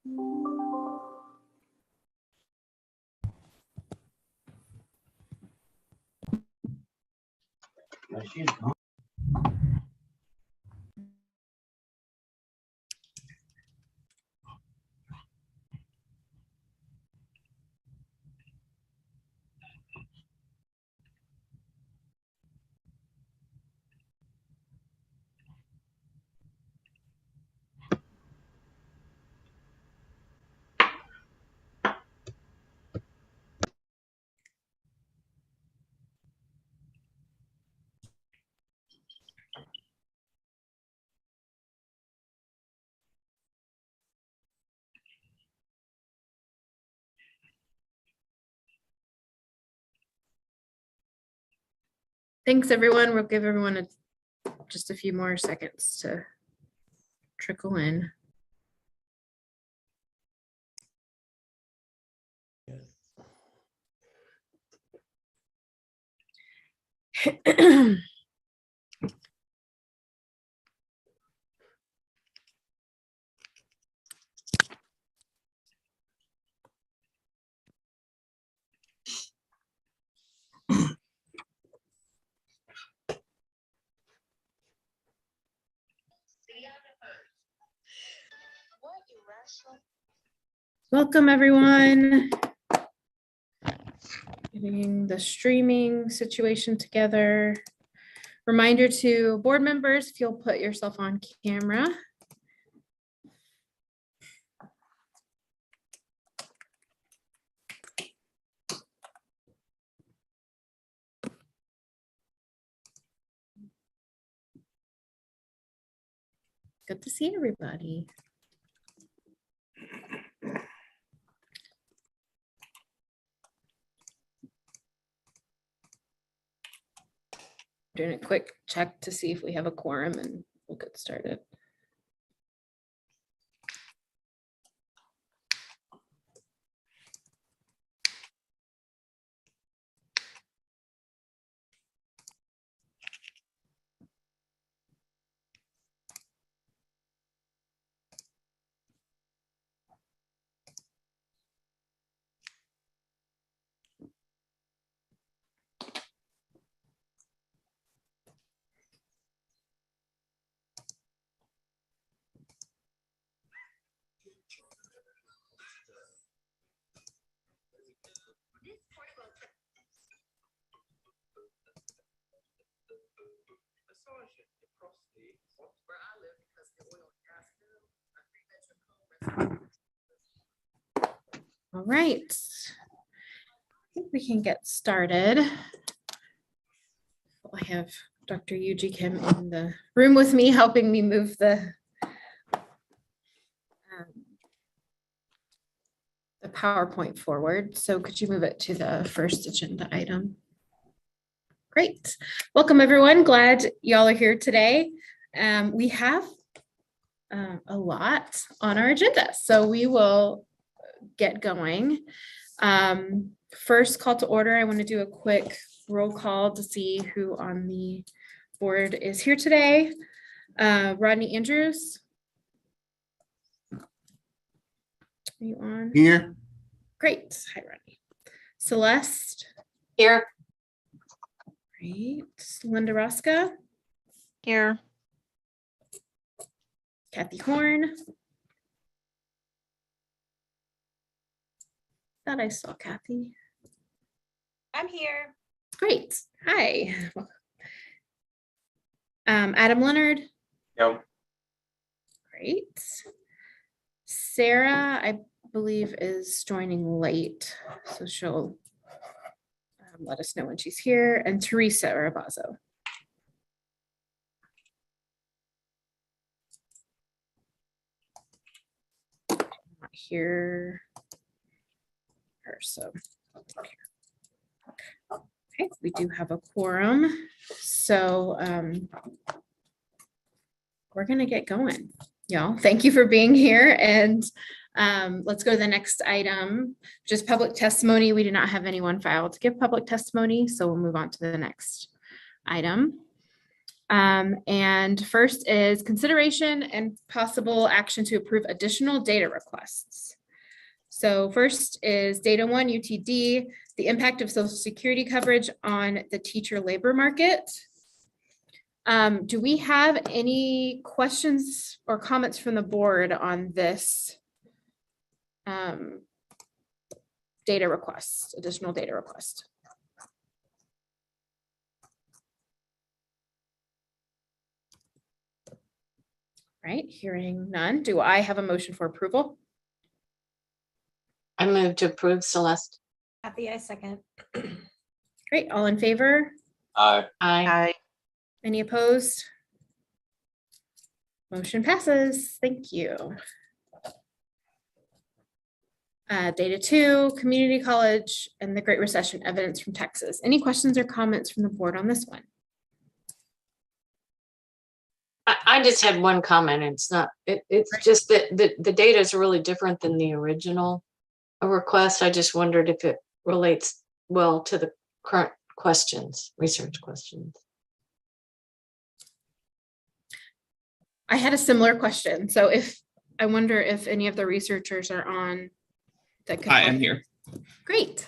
She's gone. Thanks, everyone. We'll give everyone just a few more seconds to trickle in. Welcome, everyone. Getting the streaming situation together. Reminder to board members, if you'll put yourself on camera. Good to see everybody. Doing a quick check to see if we have a quorum and we'll get started. All right, I think we can get started. I have Dr. Yuji Kim in the room with me, helping me move the PowerPoint forward. So could you move it to the first agenda item? Great. Welcome, everyone. Glad y'all are here today. We have a lot on our agenda, so we will get going. First call to order, I want to do a quick roll call to see who on the board is here today. Rodney Andrews. Are you on? Here. Great. Hi, Rodney. Celeste. Here. Great. Linda Rosca. Here. Kathy Horn. Thought I saw Kathy. I'm here. Great. Hi. Adam Leonard. Yep. Great. Sarah, I believe, is joining late, so she'll let us know when she's here. And Teresa Arabazo. Not hear her, so okay, we do have a quorum, so we're gonna get going, y'all. Thank you for being here, and let's go to the next item, which is public testimony. We do not have anyone filed to give public testimony, so we'll move on to the next item. And first is consideration and possible action to approve additional data requests. So first is data 1, UTD, the impact of Social Security coverage on the teacher labor market. Do we have any questions or comments from the board on this data request, additional data request? Right, hearing none. Do I have a motion for approval? I move to approve, Celeste. Kathy, I second. Great, all in favor? Aye. Aye. Any opposed? Motion passes. Thank you. Data 2, community college and the Great Recession evidence from Texas. Any questions or comments from the board on this one? I just had one comment. It's not, it's just that the data is really different than the original request. I just wondered if it relates well to the current questions, research questions. I had a similar question. So I wonder if any of the researchers are on that could I help. am here. Great.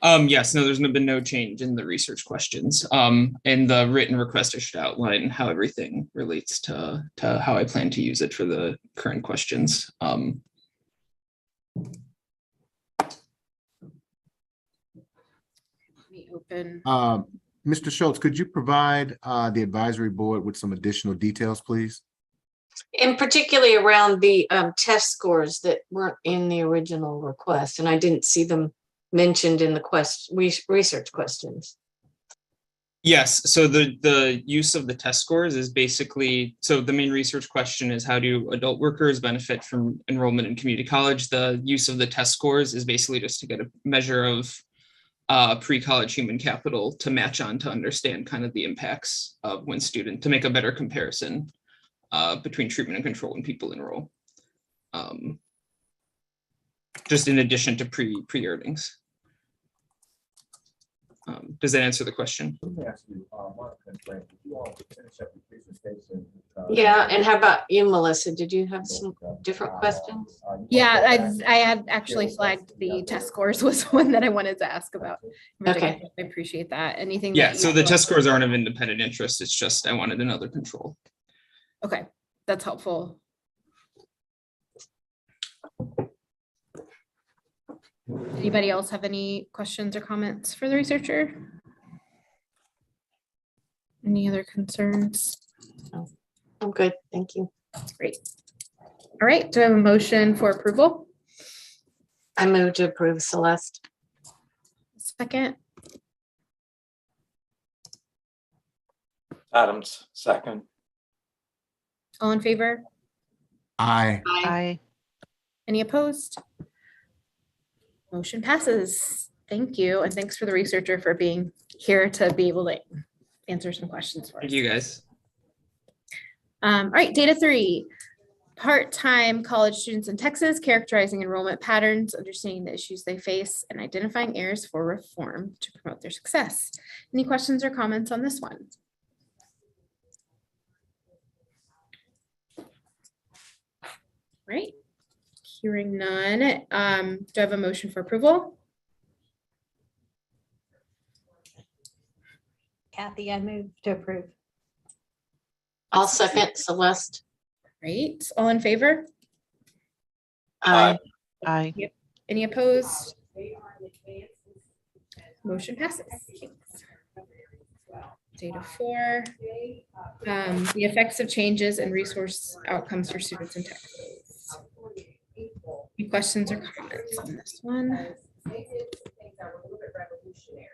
Yes, no, there's been no change in the research questions. In the written request, I should outline how everything relates to how I plan to use it for the current questions. Let me open. Mr. Schultz, could you provide the advisory board with some additional details, please? And particularly around the test scores that weren't in the original request, and I didn't see them mentioned in the research questions. Yes, so the use of the test scores is basically, so the main research question is, how do adult workers benefit from enrollment in community college? The use of the test scores is basically just to get a measure of pre-college human capital to match on to understand kind of the impacts of when to make a better comparison between treatment and control when people enroll. Just in addition to pre-earnings. Does that answer the question? Let me ask you one complaint. Did you all finish up your presentation? Yeah, and how about you, Melissa? Did you have some different questions? Yeah, I had actually flagged the test scores was one that I wanted to ask about. Okay. I appreciate that. Anything? Yeah, that so you- the test scores aren't of independent interest. It's just I wanted another control. Okay, that's helpful. Anybody else have any questions or comments for the researcher? Any other concerns? I'm good, thank you. Great. All right, do I have a motion for approval? I move to approve, Celeste. Second, Adams, second. all in favor? Aye. Aye. Any opposed? Motion passes. Thank you, and thanks for the researcher for being here to be able to answer some questions for us. Thank you guys. All right, data 3, part-time college students in Texas, characterizing enrollment patterns, understanding the issues they face, and identifying areas for reform to promote their success. Any questions or comments on this one? Right, hearing none. Do I have a motion for approval? Kathy, I move to approve. I'll second, Celeste. Great, all in favor? Aye. Aye. Any opposed? Motion passes. Thanks. Data 4, the effects of changes and resource outcomes for students in Texas. Any questions or comments on this one? They did some things that were a little bit revolutionary.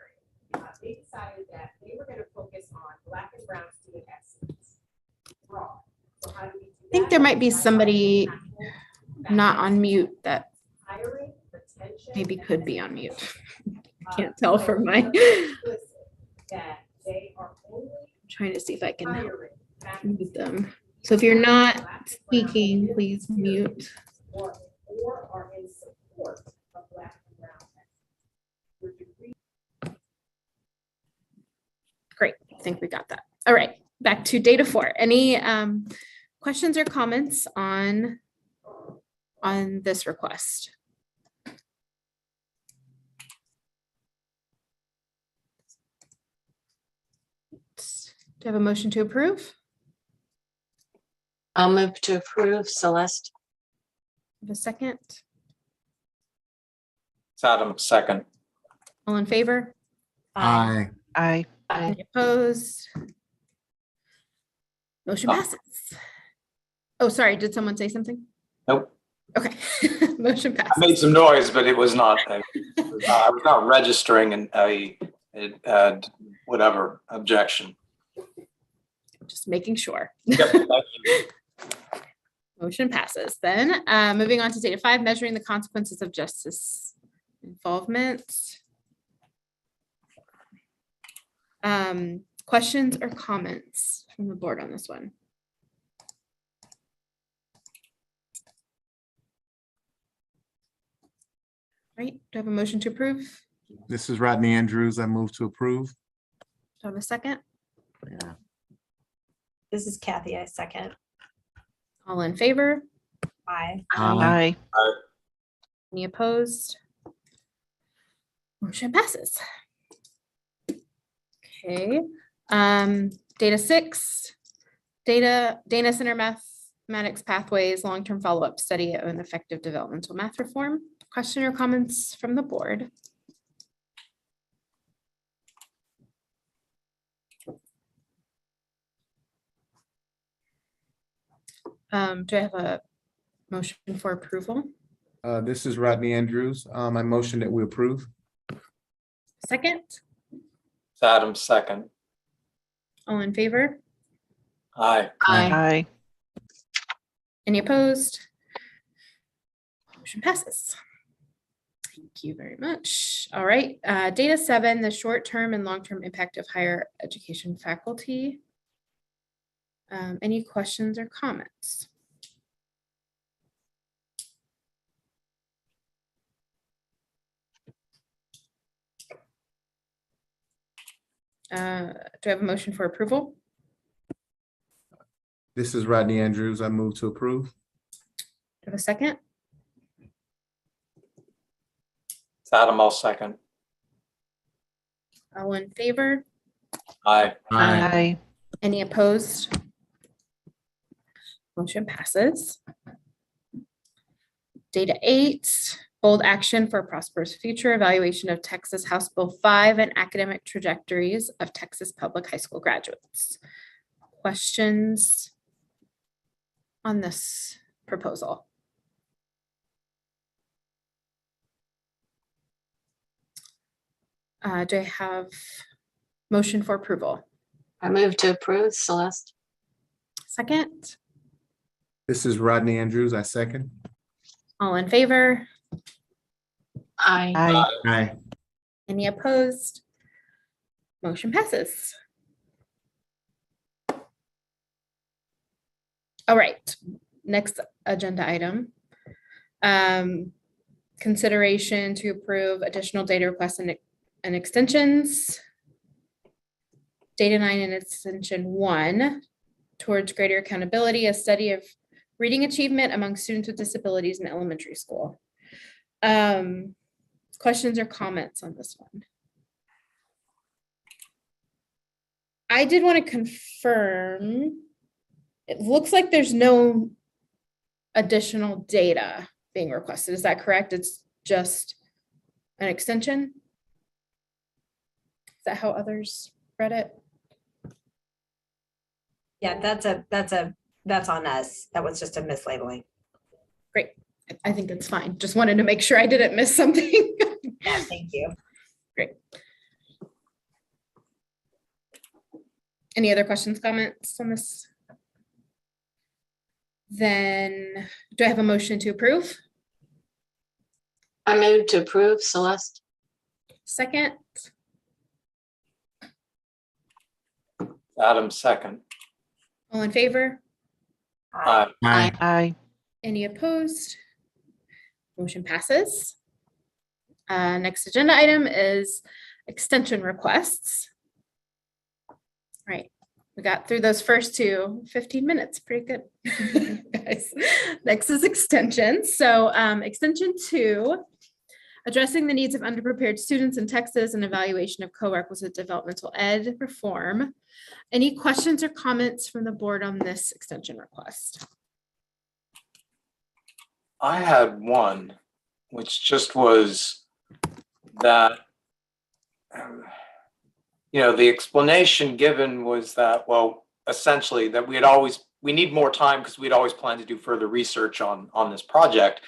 They decided that they were going to focus on Black and Brown student excellence. Broad. So how do we do I think that? there might be somebody not on mute that Hiring, retention, maybe and could be on mute. uh, Can't tell from my, I'm that they are only trying to see if I can hiring mute them. So if you're not speaking, please mute. or are in support of Black and Brown. Your degree Great, I think we got that. All right, back to data 4. Any questions or comments on this request? Do you have a motion to approve? I'll move to approve. Celeste. Have a second? Adam, second. All in favor? Aye. Aye. Any opposed? Motion Oh. passes. Oh, sorry, did someone say something? Nope. Okay, motion I made passes. some noise, but it was not, I was not registering a whatever objection. Just making sure. Yep, thank you. Motion passes. Then, moving on to data 5, measuring the consequences of justice involvement. Questions or comments from the board on this one? Right, do I have a motion to approve? This is Rodney Andrews. I move to approve. Do I have a second? This is Kathy. I second. All in favor? Aye. Aye. Any opposed? Motion passes. Okay, data 6, Dana Center Mathematics Pathways, long-term follow-up study of an effective developmental math reform. Question or comments from the board? Do I have a motion for approval? This is Rodney Andrews. I motion that we approve. Second, Adam, second. all in favor? Aye. Aye. Any opposed? Motion passes. Thank you very much. All right, data 7, the short-term and long-term impact of higher education faculty. Any questions or comments? Do I have a motion for approval? This is Rodney Andrews. I move to approve. Do I have a second? Adam, I'll second. All in favor? Aye. Aye. Any opposed? Motion passes. Data 8, bold action for a prosperous future, evaluation of Texas House Bill 5 and academic trajectories of Texas public high school graduates. Questions on this proposal? Do I have motion for approval? I move to approve. Celeste. Second, This is Rodney Andrews. I second. all in favor? Aye. Aye. Any opposed? Motion passes. All right, next agenda item. Consideration to approve additional data requests and extensions. Data 9 and extension 1 towards greater accountability, a study of reading achievement among students with disabilities in elementary school. Questions or comments on this one? I did want to confirm, it looks like there's no additional data being requested. Is that correct? It's just an extension? Is that how others read it? Yeah, that's on us. That was just a mislabeling. Great. I think that's fine. Just wanted to make sure I didn't miss something. Yeah, thank you. Great. Any other questions, comments on this? Then do I have a motion to approve? I move to approve. Celeste. Second, Adam, second. all in favor? Aye. Aye. Any opposed? Motion passes. Next agenda item is extension requests. Right. We got through those first 15 minutes, pretty good. Guys. Next is extensions. So extension 2, addressing the needs of underprepared students in Texas and evaluation of co-requisite developmental ed reform. Any questions or comments from the board on this extension request? I had one, which just was that, the explanation given was that, well, essentially that we need more time because we'd always planned to do further research on this project.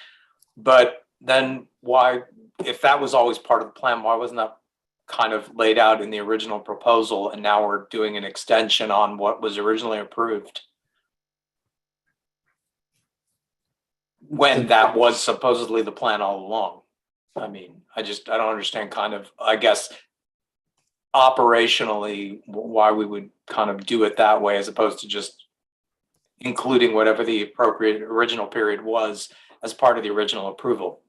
But then why, if that was always part of the plan, why wasn't that kind of laid out in the original proposal? And now we're doing an extension on what was originally approved, when that was supposedly the plan all along. I mean, I don't understand kind of, I guess, operationally why we would kind of do it that way as opposed to just including whatever the appropriate original period was as part of the original approval.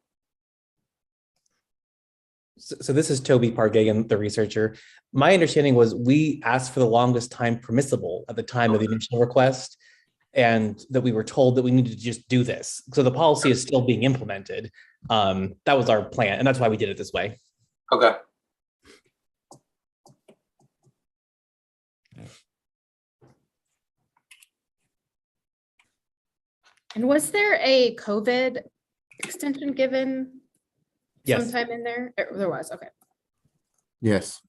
So this is Toby Pargagan, the researcher. My understanding was we asked for the longest time permissible at the time of the initial request, and that we were told that we needed to just do this. So the policy is still being implemented. That was our plan, and that's why we did it this way. Okay. And was there a COVID extension given Yes. sometime in there? There was, okay. Yes.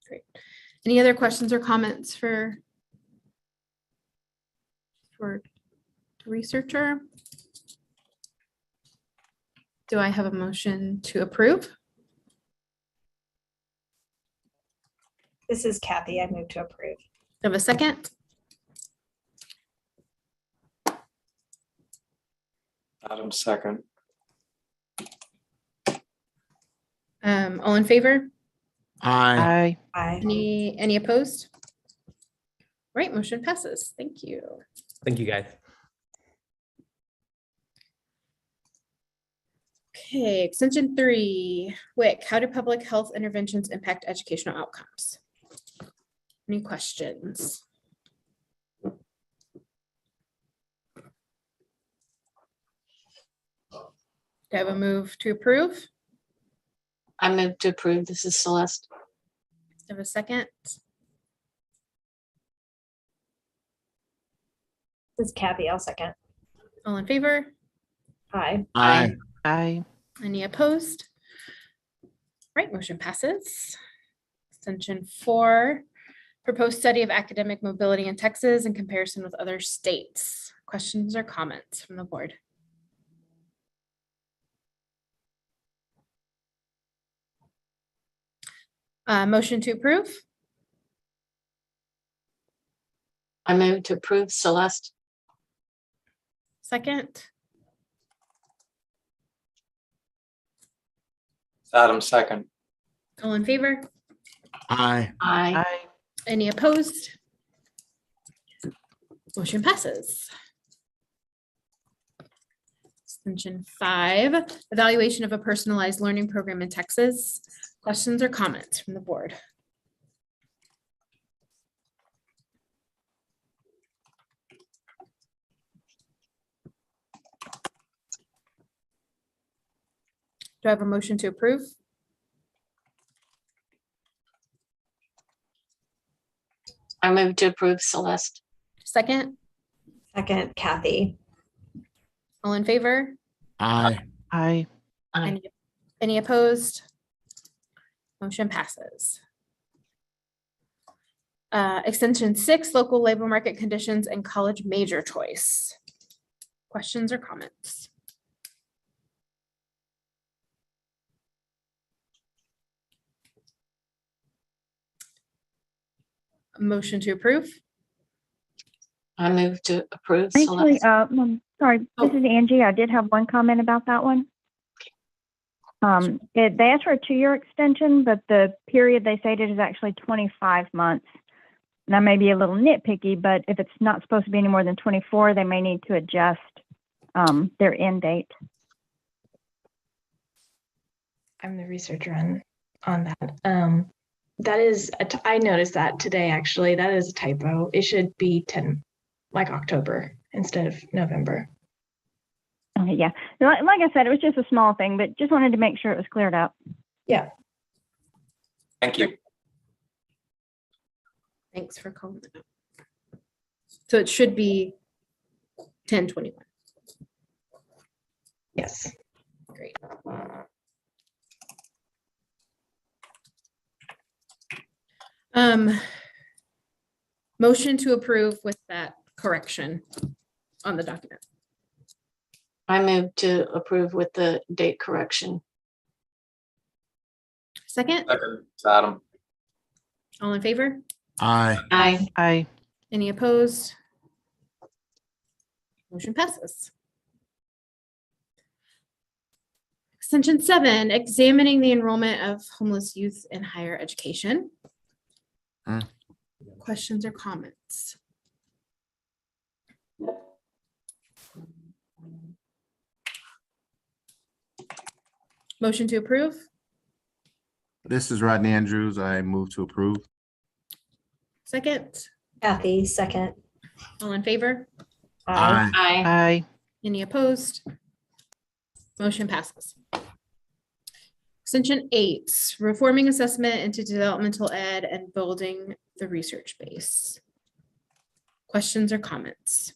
Great. Any other questions or comments for the researcher? Do I have a motion to approve? This is Kathy. I move to approve. Do I have a second? Adam, second. All in favor? Aye. Aye. Any opposed? Right, motion passes. Thank you. Thank you, guys. Okay, extension 3, WIC, how do public health interventions impact educational outcomes? Any questions? Do I have a move to approve? I move to approve. This is Celeste. Do I have a second? This is Kathy. I'll second. All in favor? Aye. Aye. Aye. Any opposed? Right, motion passes. Extension 4, proposed study of academic mobility in Texas in comparison with other states. Questions or comments from the board? Motion to approve? I move to approve. Celeste. Second? Adam, second. All in favor? Aye. Aye. Aye. Any opposed? Motion passes. Extension 5, evaluation of a personalized learning program in Texas. Questions or comments from the board? Do I have a motion to approve? I move to approve. Celeste. Second? Second, Kathy. All in favor? Aye. Aye. Aye. Any opposed? Motion passes. Extension 6, local labor market conditions and college major choice. Questions or comments? A motion to approve? I move to approve. Actually, Celeste. sorry, Oh. this is Angie. I did have one comment about that one. They asked for a 2-year extension, but the period they stated is actually 25 months. And I may be a little nitpicky, but if it's not supposed to be any more than 24, they may need to adjust their end date. I'm the researcher on on that. That is, I noticed that today, actually. That is a typo. It should be 10, like October instead of November. Okay, yeah. Like I said, it was just a small thing, but just wanted to make sure it was cleared up. Yeah. Thank you. Thanks for calling that out. So it should be 10/21. Yes. Great. Motion to approve with that correction on the document. I move to approve with the date correction. Second, Second, Adam. all in favor? Aye. Aye. Any opposed? Motion passes. Extension 7, examining the enrollment of homeless youth in higher education. Questions or comments? Motion to approve? This is Rodney Andrews. I move to approve. Second, Kathy, second. all in favor? Aye. Aye. Any opposed? Motion passes. Extension 8, reforming assessment into developmental ed and building the research base. Questions or comments?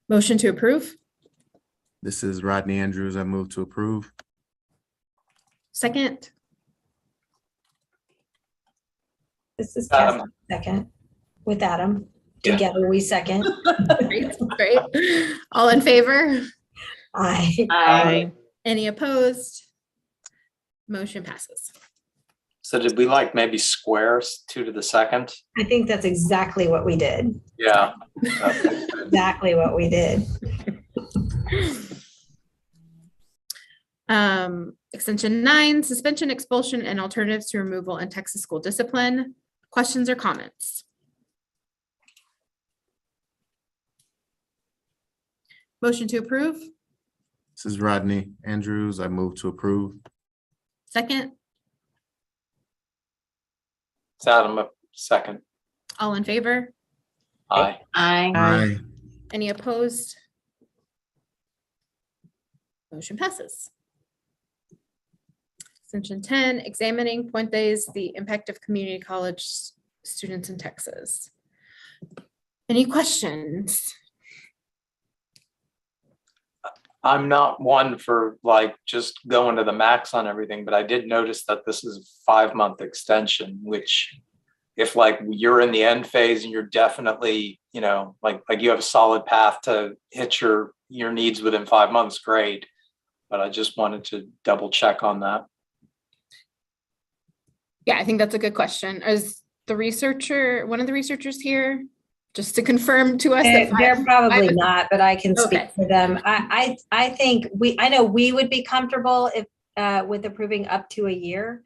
Motion to approve? This is Rodney Andrews. I move to approve. Second, This is Adam. Kathy, second. With Adam. Yeah. Together, we second. great, great. All in favor? Aye. Aye. Any opposed? Motion passes. So did we like maybe squares 2 to the second? I think that's exactly what we did. Yeah. Exactly what we did. Extension 9, suspension, expulsion, and alternatives to removal in Texas school discipline. Questions or comments? Motion to approve? This is Rodney Andrews. I move to approve. Second, It's Adam, a second. all in favor? Aye. Aye. Any opposed? Motion passes. Extension 10, examining Puentes, the impact of community college students in Texas. Any questions? I'm not one for like just going to the max on everything, but I did notice that this is a 5-month extension, which if like you're in the end phase and you're definitely, you know, like you have a solid path to hit your needs within 5 months, great. But I just wanted to double check on that. Yeah, I think that's a good question. Is the researcher, one of the researchers here, just to confirm to us? that They're probably five- not, but I can speak Okay. for them. I think I know we would be comfortable if with approving up to a year.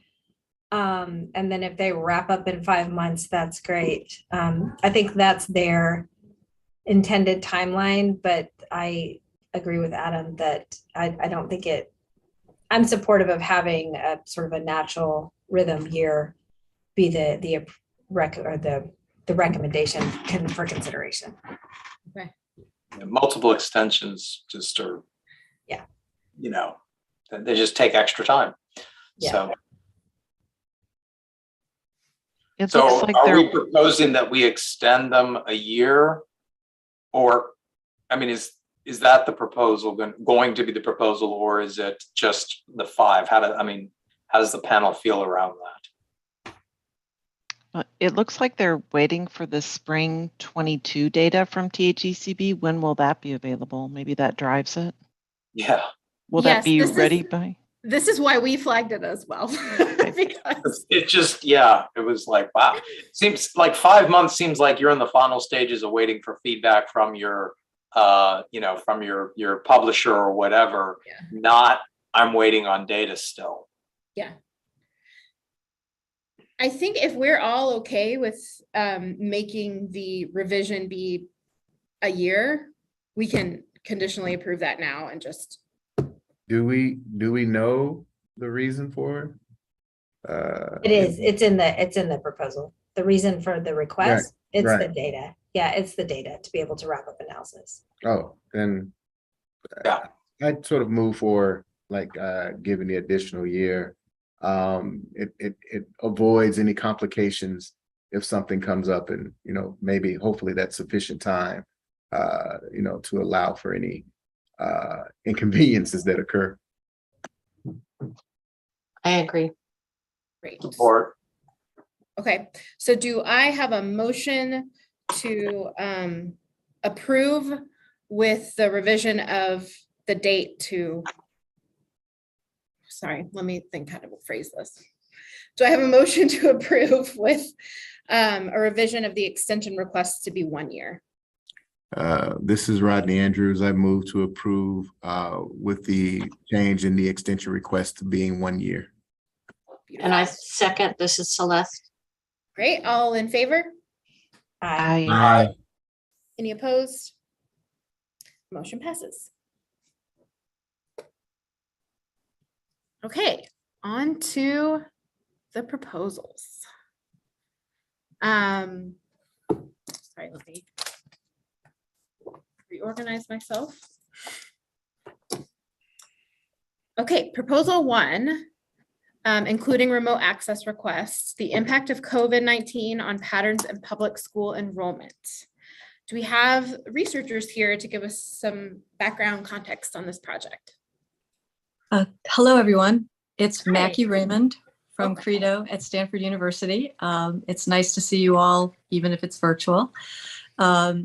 And then if they wrap up in 5 months, that's great. I think that's their intended timeline, but I agree with Adam that I don't think I'm supportive of having a sort of a natural rhythm here be the recommendation for consideration. Okay. Yeah, multiple extensions just are, Yeah. you know, they just take extra time. Yeah. So, It so looks like are we they're, proposing that we extend them a year? Or, I mean, is that the proposal going to be the proposal, or is it just the 5? How does the panel feel around that? it looks like they're waiting for the spring 22 data from THECB. When will that be available? Maybe that drives it. Yeah. Will Yes, that be this is- ready by? This is why we flagged it as well. Because It just, yeah, it was like, wow. Seems like 5 months seems like you're in the final stages of waiting for feedback from your, from your publisher or whatever. Yeah. Not, I'm waiting on data still. Yeah. I think if we're all okay with making the revision be a year, we can conditionally approve that now and just, Do we know the reason for it? It is, it's in the proposal. The reason for the request, it's the right. data. Yeah, it's the data to be able to wrap up analysis. Oh, then Yeah. I'd sort of move for like giving the additional year. It avoids any complications if something comes up, and maybe hopefully that's sufficient time to allow for any inconveniences that occur. I agree. great. Support. Okay, so do I have a motion to approve with the revision of the date to, sorry, let me think how to phrase this. Do I have a motion to approve with a revision of the extension request to be 1 year? This is Rodney Andrews. I move to approve with the change in the extension request to being 1 year. And I second, this is Celeste. Great, all in favor? Aye. Any opposed? Motion passes. Okay, on to the proposals. Sorry, let me reorganize myself. Okay, proposal 1, including remote access requests, the impact of COVID-19 on patterns in public school enrollment. Do we have researchers here to give us some background context on this project? Hello, everyone. It's Hi. Mackie Raymond from Okay. Credo at Stanford University. It's nice to see you all, even if it's virtual.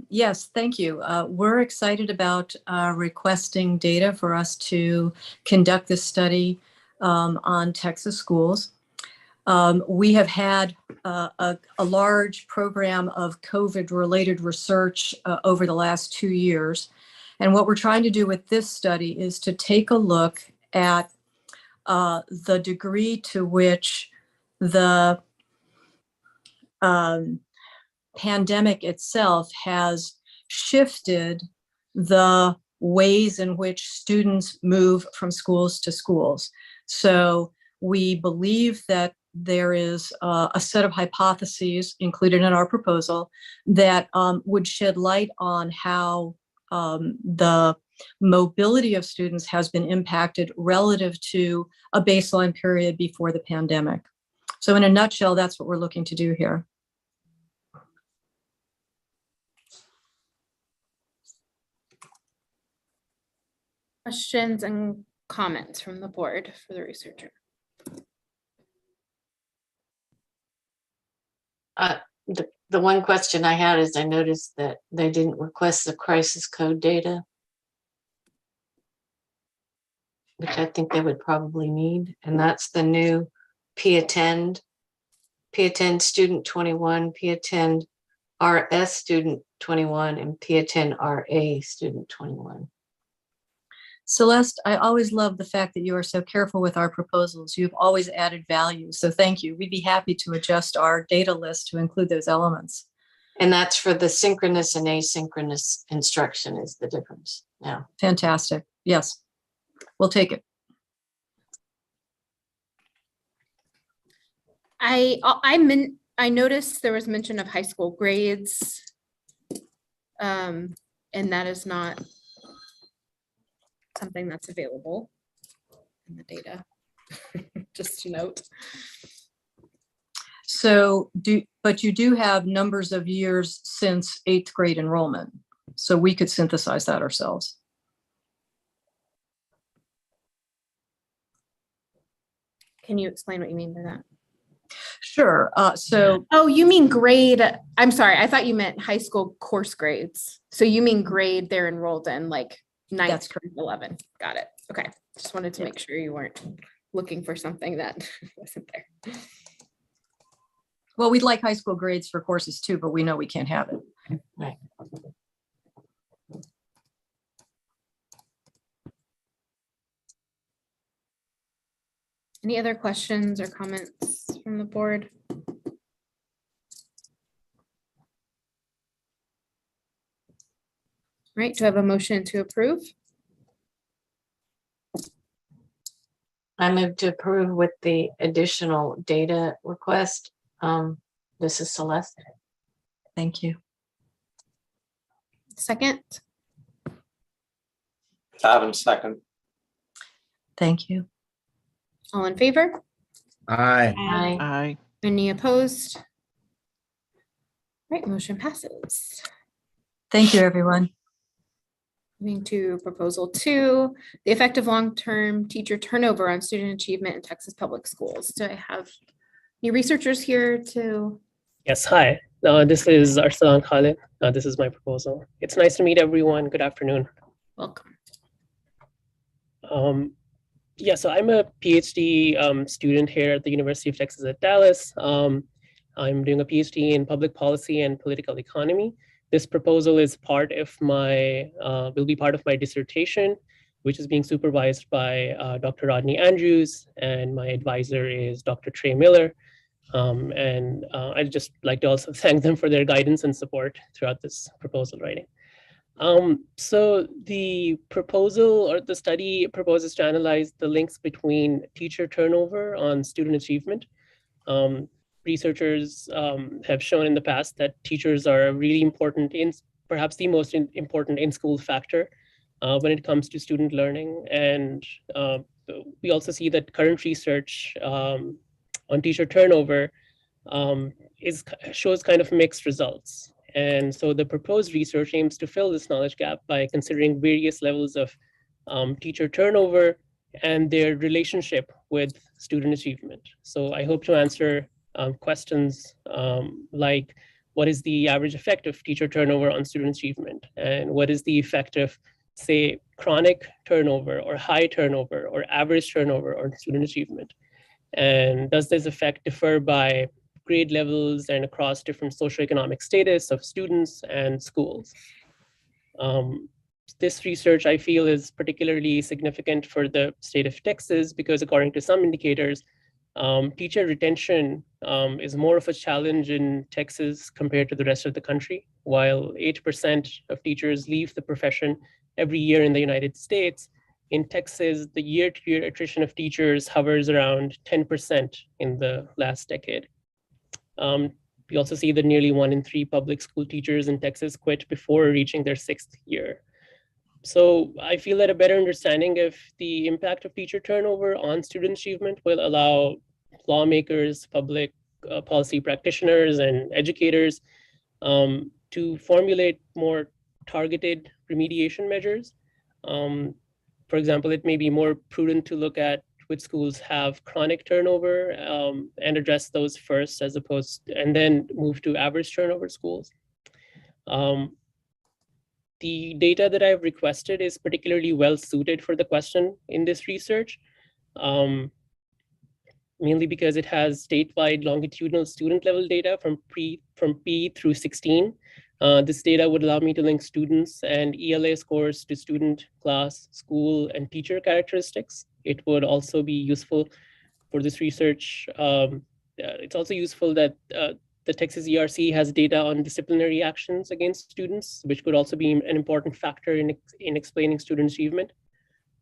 Yes, thank you. We're excited about requesting data for us to conduct this study on Texas schools. We have had a large program of COVID-related research over the last 2 years. And what we're trying to do with this study is to take a look at the degree to which the pandemic itself has shifted the ways in which students move from schools to schools. So we believe that there is a set of hypotheses included in our proposal that would shed light on how the mobility of students has been impacted relative to a baseline period before the pandemic. So in a nutshell, that's what we're looking to do here. Questions and comments from the board for the researcher? The one question I had is I noticed that they didn't request the crisis code data, which I think they would probably need. And that's the new P-attend student 21, P-attend RS student 21, and P-attend RA student 21. Celeste, I always love the fact that you are so careful with our proposals. You've always added value. So thank you. We'd be happy to adjust our data list to include those elements. And that's for the synchronous and asynchronous instruction is the difference now. Fantastic. Yes, we'll take it. I noticed there was mention of high school grades. And that is not something that's available in the data, just to note. So but you do have numbers of years since 8th grade enrollment. So we could synthesize that ourselves. Can you explain what you mean by that? Sure. Oh, you mean grade? I'm sorry. I thought you meant high school course grades. So you mean grade they're enrolled in, like 9th through 11. Got it. Okay. Just wanted to make sure you weren't looking for something that wasn't there. Well, we'd like high school grades for courses too, but we know we can't have it. Right. Any other questions or comments from the board? Right, do I have a motion to approve? I move to approve with the additional data request. This is Celeste. Thank you. Second, Adam second. Thank you. all in favor? Aye. Aye. Aye. Any opposed? Right, motion passes. Thank you, everyone. Moving to proposal 2, the effect of long-term teacher turnover on student achievement in Texas public schools. Do I have any researchers here to? Yes, hi. This is Arsalan Khalid. This is my proposal. It's nice to meet everyone. Good afternoon. Welcome. Yeah, so I'm a PhD student here at the University of Texas at Dallas. I'm doing a PhD in public policy and political economy. This proposal is part of my, will be part of my dissertation, which is being supervised by Dr. Rodney Andrews, and my advisor is Dr. Trey Miller. I'd just like to also thank them for their guidance and support throughout this proposal writing. So the proposal or the study proposes to analyze the links between teacher turnover on student achievement. Researchers have shown in the past that teachers are really important in, perhaps the most important in-school factor when it comes to student learning. And we also see that current research on teacher turnover shows kind of mixed results. And so the proposed research aims to fill this knowledge gap by considering various levels of teacher turnover and their relationship with student achievement. So I hope to answer questions like, what is the average effect of teacher turnover on student achievement? And what is the effect of, say, chronic turnover or high turnover or average turnover on student achievement? And does this effect differ by grade levels and across different socioeconomic status of students and schools? This research, I feel, is particularly significant for the state of Texas because, according to some indicators, teacher retention is more of a challenge in Texas compared to the rest of the country. While 8% of teachers leave the profession every year in the United States, in Texas, the year-to-year attrition of teachers hovers around 10% in the last decade. We also see that nearly 1 in 3 public school teachers in Texas quit before reaching their 6th year. So I feel that a better understanding of the impact of teacher turnover on student achievement will allow lawmakers, public policy practitioners, and educators to formulate more targeted remediation measures. For example, it may be more prudent to look at which schools have chronic turnover and address those first, as opposed, and then move to average turnover schools. The data that I've requested is particularly well suited for the question in this research, mainly because it has statewide longitudinal student level data from P through 16. This data would allow me to link students and ELA scores to student, class, school, and teacher characteristics. It would also be useful for this research. It's also useful that the Texas ERC has data on disciplinary actions against students, which could also be an important factor in explaining student achievement.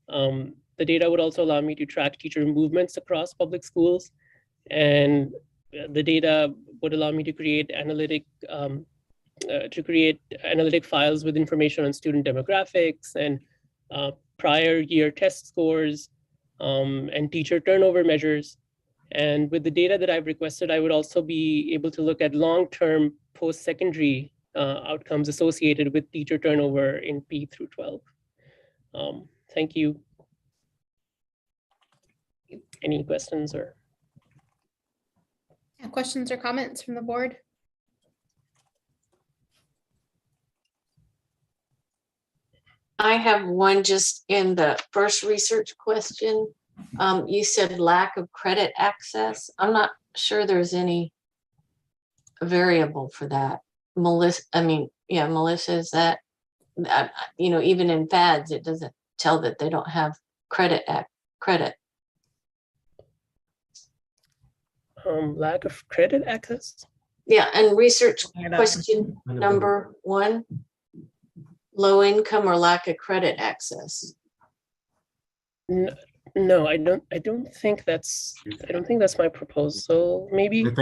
The data would also allow me to track teacher movements across public schools, and the data would allow me to create analytic files with information on student demographics and prior year test scores and teacher turnover measures. And with the data that I've requested, I would also be able to look at long-term post-secondary outcomes associated with teacher turnover in P through 12. Thank you. Any questions or? Yeah, questions or comments from the board? I have one just in the first research question. You said lack of credit access. I'm not sure there's any variable for that. Melissa, Melissa, is that, even in FADS, it doesn't tell that they don't have credit. Lack of credit access? Yeah, and research question number 1. low income or lack of credit access. No, I don't think that's my proposal, maybe. I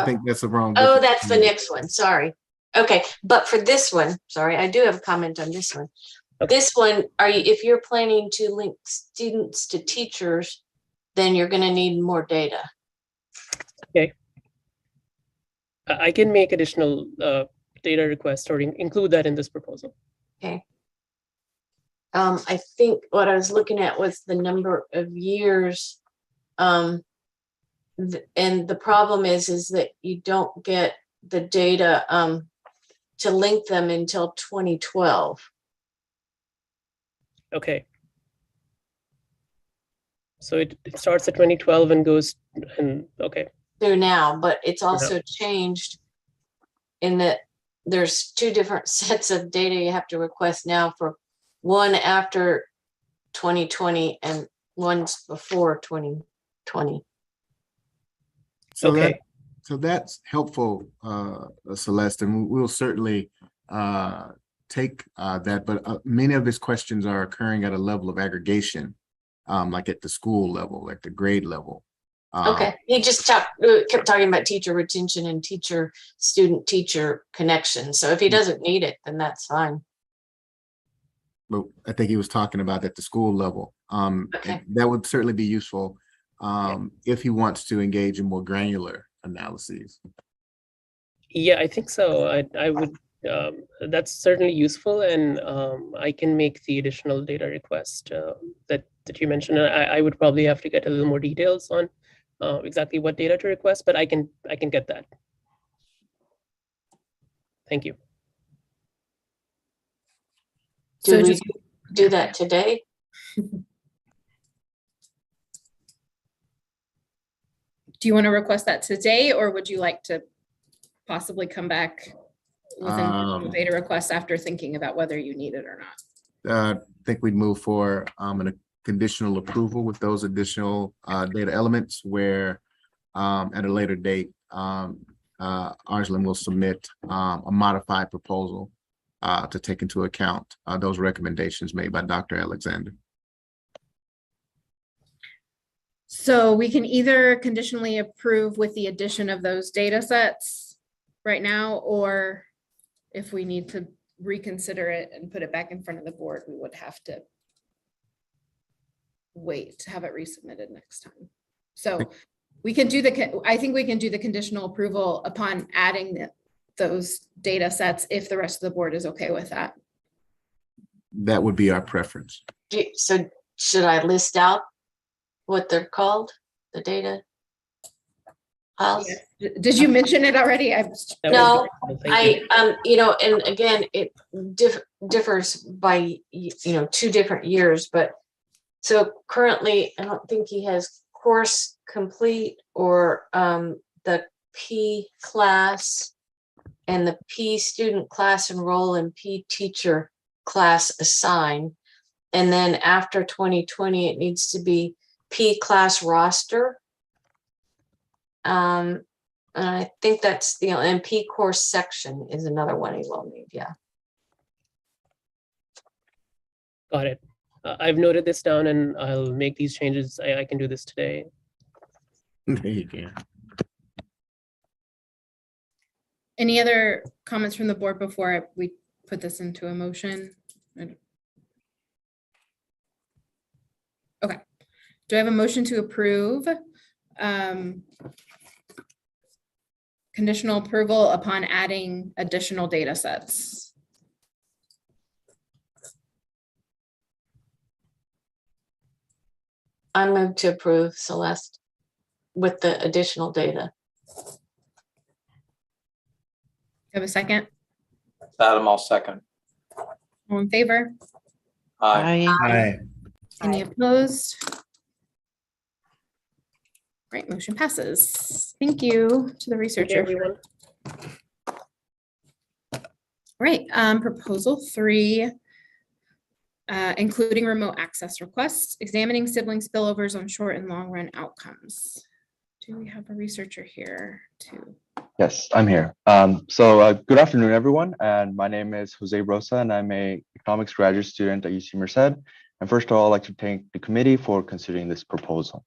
think that's the wrong. Oh, that's the next one. Sorry. Okay, but for this one, sorry, I do have a comment on this one. Okay. This one, if you're planning to link students to teachers, then you're going to need more data. Okay. I can make additional data requests or include that in this proposal. Okay. I think what I was looking at was the number of years. And the problem is that you don't get the data to link them until 2012. Okay. So it starts at 2012 and goes okay. Through now, but it's also changed in that there's two different sets of data you have to request now, for one after 2020 and one's before 2020. Okay. So that's helpful, Celeste, and we'll certainly take that, but many of his questions are occurring at a level of aggregation, like at the school level, like the grade level. Okay, he just kept talking about teacher retention and student-teacher connection. So if he doesn't need it, then that's fine. But I think he was talking about at the school level. Okay. That would certainly be useful if he wants to engage in more granular analyses. Yeah, I think so. I would. That's certainly useful, and I can make the additional data request that you mentioned. I would probably have to get a little more details on exactly what data to request, but I can get that. Thank you. Do we do that today? Do you want to request that today, or would you like to possibly come back with a data request after thinking about whether you need it or not? I think we'd move for a conditional approval with those additional data elements, where at a later date, Arjun will submit a modified proposal to take into account those recommendations made by Dr. Alexander. So we can either conditionally approve with the addition of those data sets right now, or if we need to reconsider it and put it back in front of the board, we would have to wait to have it resubmitted next time. So we can do I think we can do the conditional approval upon adding those data sets if the rest of the board is okay with that. That would be our preference. So should I list out what they're called, the data files? Yes. Did you mention it already? No, and again, it differs by, two different years, but so currently, I don't think he has course complete or the P class and the P student class enroll and P teacher class assign. And then after 2020, it needs to be P class roster. And I think that's the and P course section is another one he will need. Yeah. Got it. I've noted this down and I'll make these changes. I can do this today. There you go. Any other comments from the board before we put this into a motion? Okay. Do I have a motion to approve conditional approval upon adding additional data sets? I move to approve, Celeste, with the additional data. Have a second? Adam, I'll second. All in favor? Aye. Aye. Any opposed? Right, motion passes. Thank you to the researcher. Everyone. Right, proposal 3, including remote access requests, examining sibling spillovers on short and long run outcomes. Do we have a researcher here to Yes, I'm here. Good afternoon, everyone. And my name is Jose Rosa, and I'm a economics graduate student at UC Merced. And first of all, I'd like to thank the committee for considering this proposal.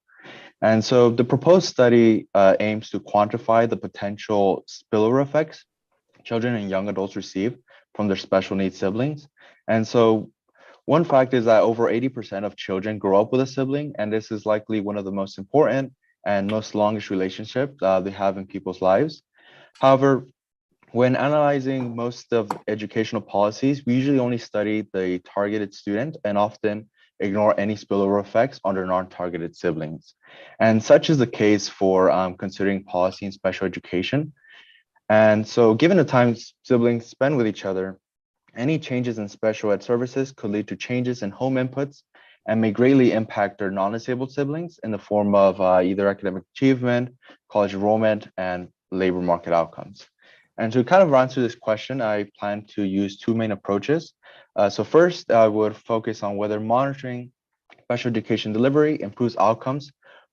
And so the proposed study aims to quantify the potential spillover effects children and young adults receive from their special needs siblings. And so one fact is that over 80% of children grow up with a sibling, and this is likely one of the most important and most longest relationships they have in people's lives. However, when analyzing most of educational policies, we usually only study the targeted student and often ignore any spillover effects on their non-targeted siblings. And such is the case for considering policy in special education. And so given the time siblings spend with each other, any changes in special ed services could lead to changes in home inputs and may greatly impact their non-disabled siblings in the form of either academic achievement, college enrollment, and labor market outcomes. And to kind of answer this question, I plan to use two main approaches. So first, I would focus on whether monitoring special education delivery improves outcomes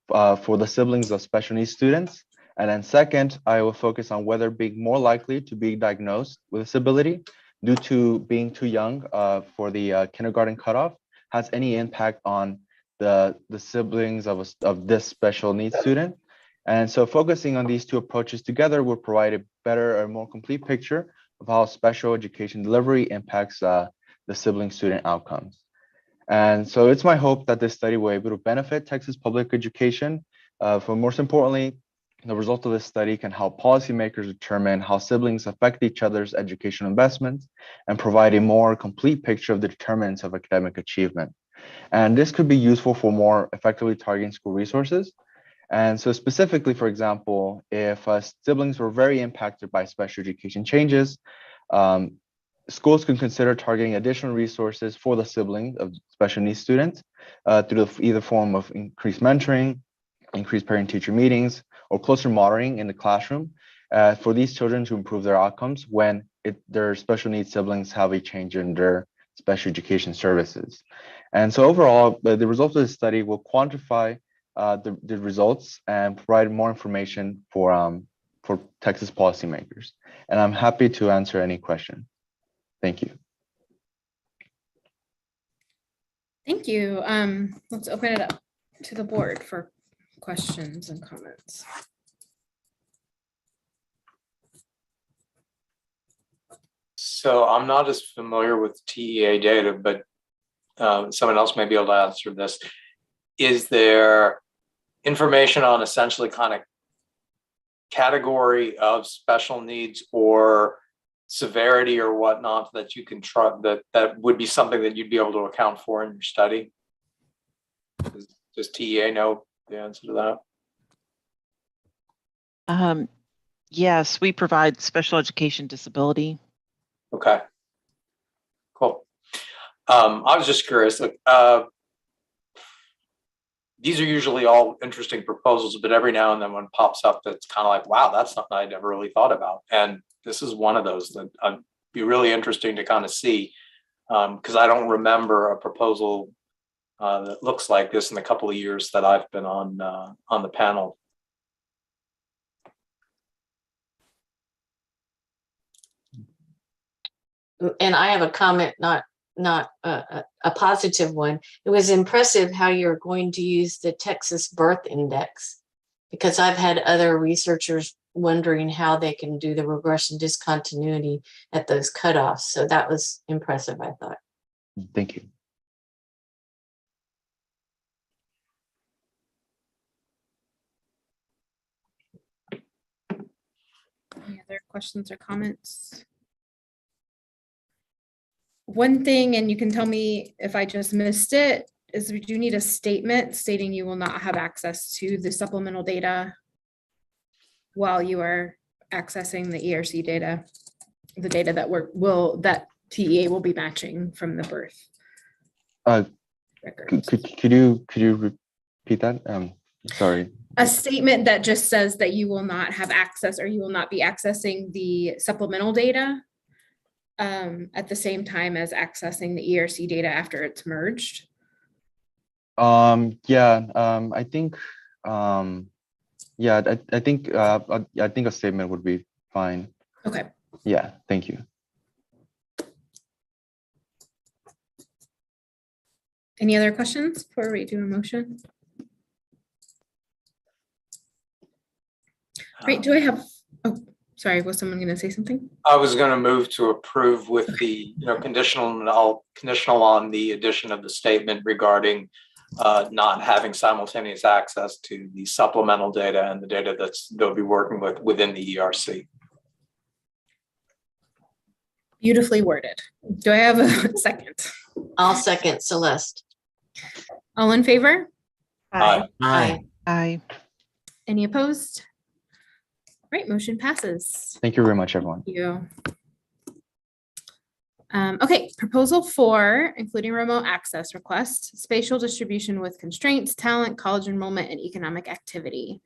for the siblings of special needs students. And then second, I will focus on whether being more likely to be diagnosed with disability due to being too young for the kindergarten cutoff has any impact on the siblings of this special needs student. And so focusing on these two approaches together will provide a better or more complete picture of how special education delivery impacts the sibling student outcomes. And so it's my hope that this study will be able to benefit Texas public education. For most importantly, the result of this study can help policymakers determine how siblings affect each other's educational investments and provide a more complete picture of the determinants of academic achievement. And this could be useful for more effectively targeting school resources. And so specifically, for example, if siblings were very impacted by special education changes, schools can consider targeting additional resources for the siblings of special needs students through either form of increased mentoring, increased parent-teacher meetings, or closer monitoring in the classroom for these children to improve their outcomes when their special needs siblings have a change in their special education services. And so overall, the results of this study will quantify the results and provide more information for Texas policymakers. And I'm happy to answer any question. Thank you. Thank you. Let's open it up to the board for questions and comments. So I'm not as familiar with TEA data, but someone else may be able to answer this. Is there information on essentially kind of category of special needs or severity or whatnot that you can try that would be something that you'd be able to account for in your study? Does TEA know the answer to that? Yes, we provide special education disability. Okay, cool. I was just curious. These are usually all interesting proposals, but every now and then one pops up that's kind of like, wow, that's something I never really thought about. And this is one of those that I'd be really interesting to kind of see, because I don't remember a proposal that looks like this in the couple of years that I've been on the panel. And I have a comment, not a positive one. It was impressive how you're going to use the Texas Birth Index, because I've had other researchers wondering how they can do the regression discontinuity at those cutoffs. So that was impressive, I thought. Thank you. Any other questions or comments? One thing, and you can tell me if I just missed it, is we do need a statement stating you will not have access to the supplemental data while you are accessing the ERC data, the data that TEA will be matching from the birth records. Could you repeat that? Sorry. A statement that just says that you will not have access, or you will not be accessing the supplemental data at the same time as accessing the ERC data after it's merged. I think I think a statement would be fine. Okay. Yeah, thank you. Any other questions before we do a motion? Great. Do I have, oh, sorry, was someone going to say something? I was going to move to approve with the, conditional on the addition of the statement regarding not having simultaneous access to the supplemental data and the data they'll be working with within the ERC. Beautifully worded. Do I have a second? I'll second Celeste. All in favor? Aye. Aye. Aye. Any opposed? Right, motion passes. Thank you very much, everyone. Thank you. Okay, proposal 4, including remote access requests, spatial distribution with constraints, talent, college enrollment, and economic activity.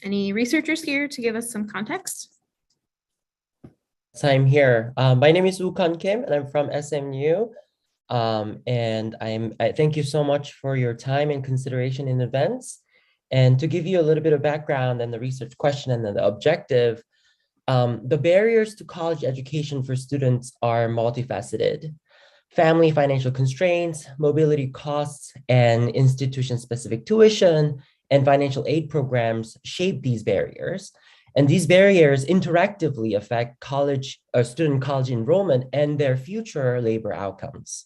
Any researchers here to give us some context? So I'm here. My name is Woo-Kan Kim, and I'm from SMU. And I thank you so much for your time and consideration in advance. And to give you a little bit of background and the research question and then the objective, the barriers to college education for students are multifaceted. Family financial constraints, mobility costs, and institution-specific tuition and financial aid programs shape these barriers. And these barriers interactively affect student college enrollment and their future labor outcomes.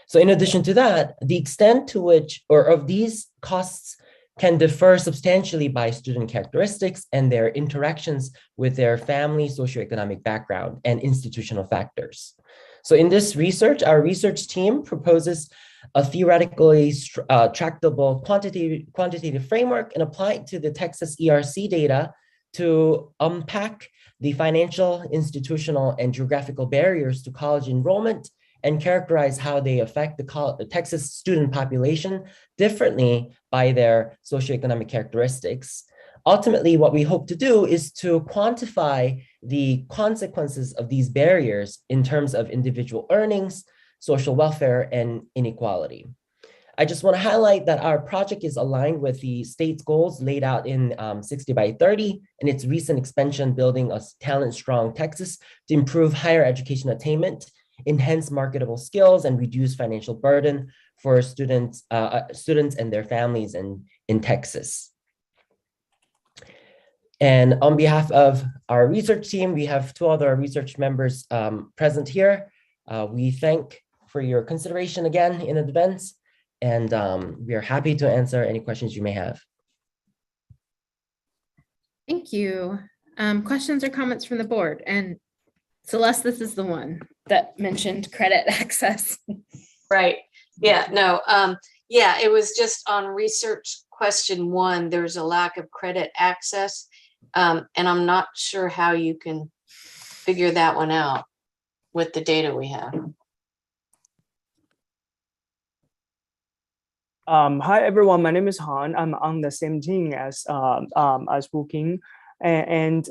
So in addition to that, the extent to which, or of these costs can differ substantially by student characteristics and their interactions with their family, socioeconomic background, and institutional factors. So in this research, our research team proposes a theoretically tractable quantitative framework and apply it to the Texas ERC data to unpack the financial, institutional, and geographical barriers to college enrollment and characterize how they affect the Texas student population differently by their socioeconomic characteristics. Ultimately, what we hope to do is to quantify the consequences of these barriers in terms of individual earnings, social welfare, and inequality. I just want to highlight that our project is aligned with the state's goals laid out in 60 by 30 and its recent expansion building a talent-strong Texas to improve higher education attainment, enhance marketable skills, and reduce financial burden for students and their families in Texas. And on behalf of our research team, we have 2 other research members present here. We thank for your consideration again in advance, and we are happy to answer any questions you may have. Thank you. Questions or comments from the board? And Celeste, this is the one that mentioned credit access. Right. Yeah, no. Yeah, it was just on research question 1, there's a lack of credit access. And I'm not sure how you can figure that one out with the data we have. Hi everyone, my name is Han. I'm on the same team as Booking, and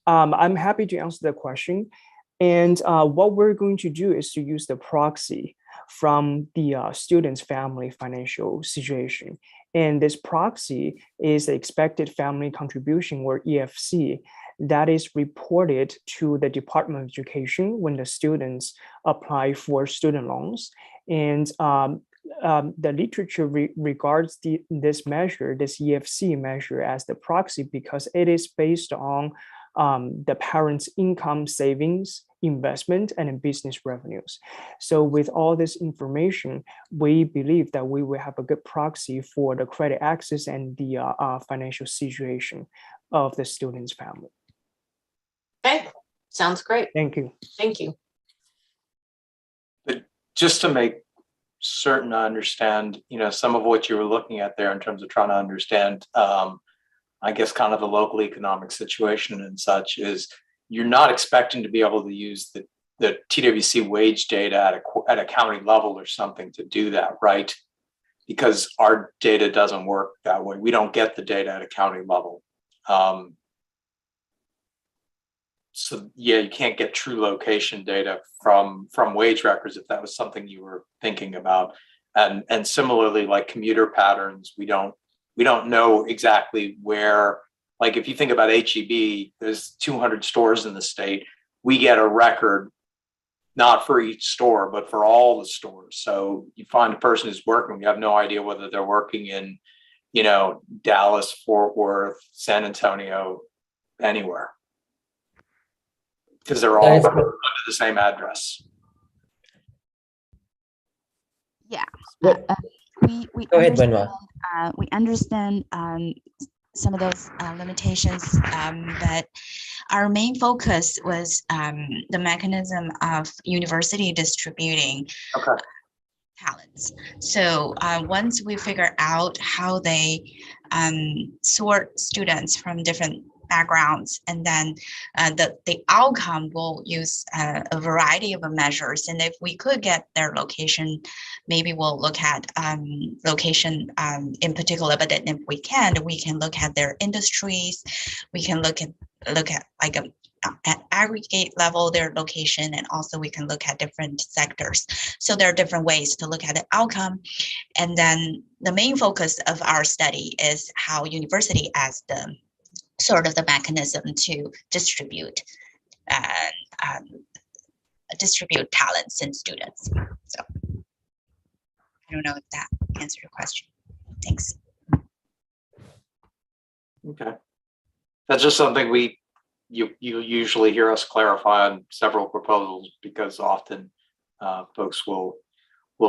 I'm happy to answer the question. And what we're going to do is to use the proxy from the student's family financial situation. And this proxy is the expected family contribution, or EFC, that is reported to the Department of Education when the students apply for student loans. And the literature regards this measure, this EFC measure, as the proxy because it is based on the parents' income, savings, investment, and business revenues. So with all this information, we believe that we will have a good proxy for the credit access and the financial situation of the student's family. Okay, sounds great. Thank you. Thank you. But just to make certain I understand, some of what you were looking at there in terms of trying to understand, I guess, kind of the local economic situation and such, is you're not expecting to be able to use the TWC wage data at a county level or something to do that, right? Because our data doesn't work that way. We don't get the data at a county level. So yeah, you can't get true location data from wage records if that was something you were thinking about. And similarly, like commuter patterns, we don't know exactly where, like if you think about HEB, there's 200 stores in the state. We get a record, not for each store, but for all the stores. So you find a person who's working, you have no idea whether they're working in, Dallas, Fort Worth, San Antonio, anywhere. Because they're all under the same address. Yeah. Well, We go ahead, understand, Benoit. we understand some of those limitations, but our main focus was the mechanism of university distributing talents. So once we figure out how they sort students from different backgrounds, and then the outcome will use a variety of measures. And if we could get their location, maybe we'll look at location in particular, but then if we can look at their industries. We can look at like at aggregate level their location, and also we can look at different sectors. So there are different ways to look at the outcome. And then the main focus of our study is how university as the sort of the mechanism to distribute talents and students. So I don't know if that answered your question. Thanks. Okay. That's just something you usually hear us clarify on several proposals, because often folks will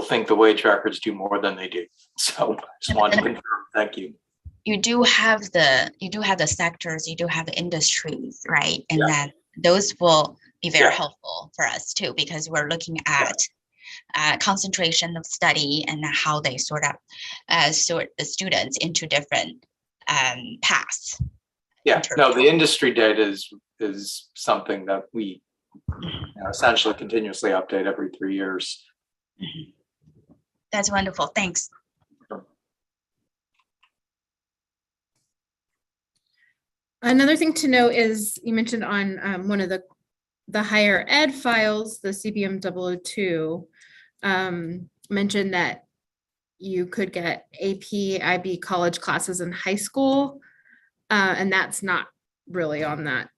think the wage records do more than they do. So I just wanted to confirm. Thank you. You do have the sectors, you do have the industries, right? And then those will be very helpful for us too, because we're looking at concentration of study and how they sort the students into different paths. Yeah, no, the industry data is something that we essentially continuously update every 3 years. That's wonderful. Thanks. Another thing to note is you mentioned on one of the higher ed files, the CBM 002, mentioned that you could get AP, IB college classes in high school, and that's not really on that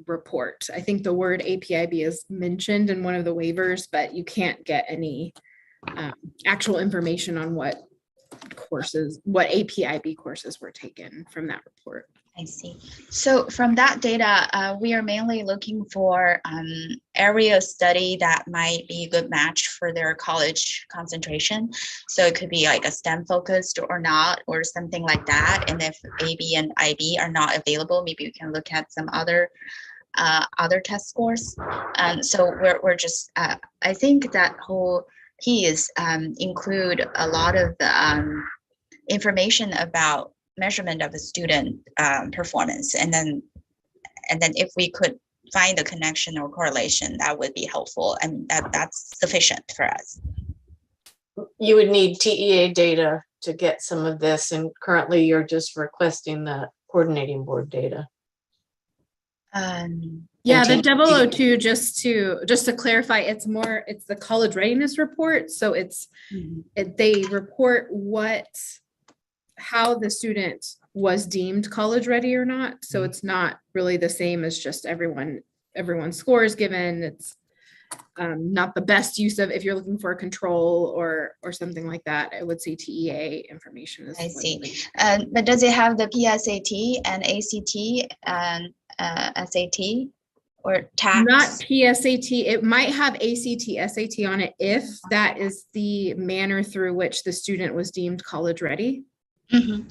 report. I think the word AP/IB is mentioned in one of the waivers, but you can't get any actual information on what AP/IB courses were taken from that report. I see. So from that data, we are mainly looking for area of study that might be a good match for their college concentration. So it could be like a STEM focused or not, or something like that. And if AB and IB are not available, maybe we can look at some other test scores. So we're just, I think that whole piece include a lot of the information about measurement of the student performance, and then if we could find the connection or correlation, that would be helpful, and that's sufficient for us. You would need TEA data to get some of this, and currently you're just requesting the coordinating board data. Yeah, the 002, just to clarify, it's the college readiness report. So they report how the student was deemed college ready or not. So it's not really the same as just everyone's scores given. It's not the best use of, if you're looking for a control or something like that. I would say TEA information is. I see. But does it have the PSAT and ACT and SAT or TAKS? Not PSAT. It might have ACT, SAT on it if that is the manner through which the student was deemed college ready.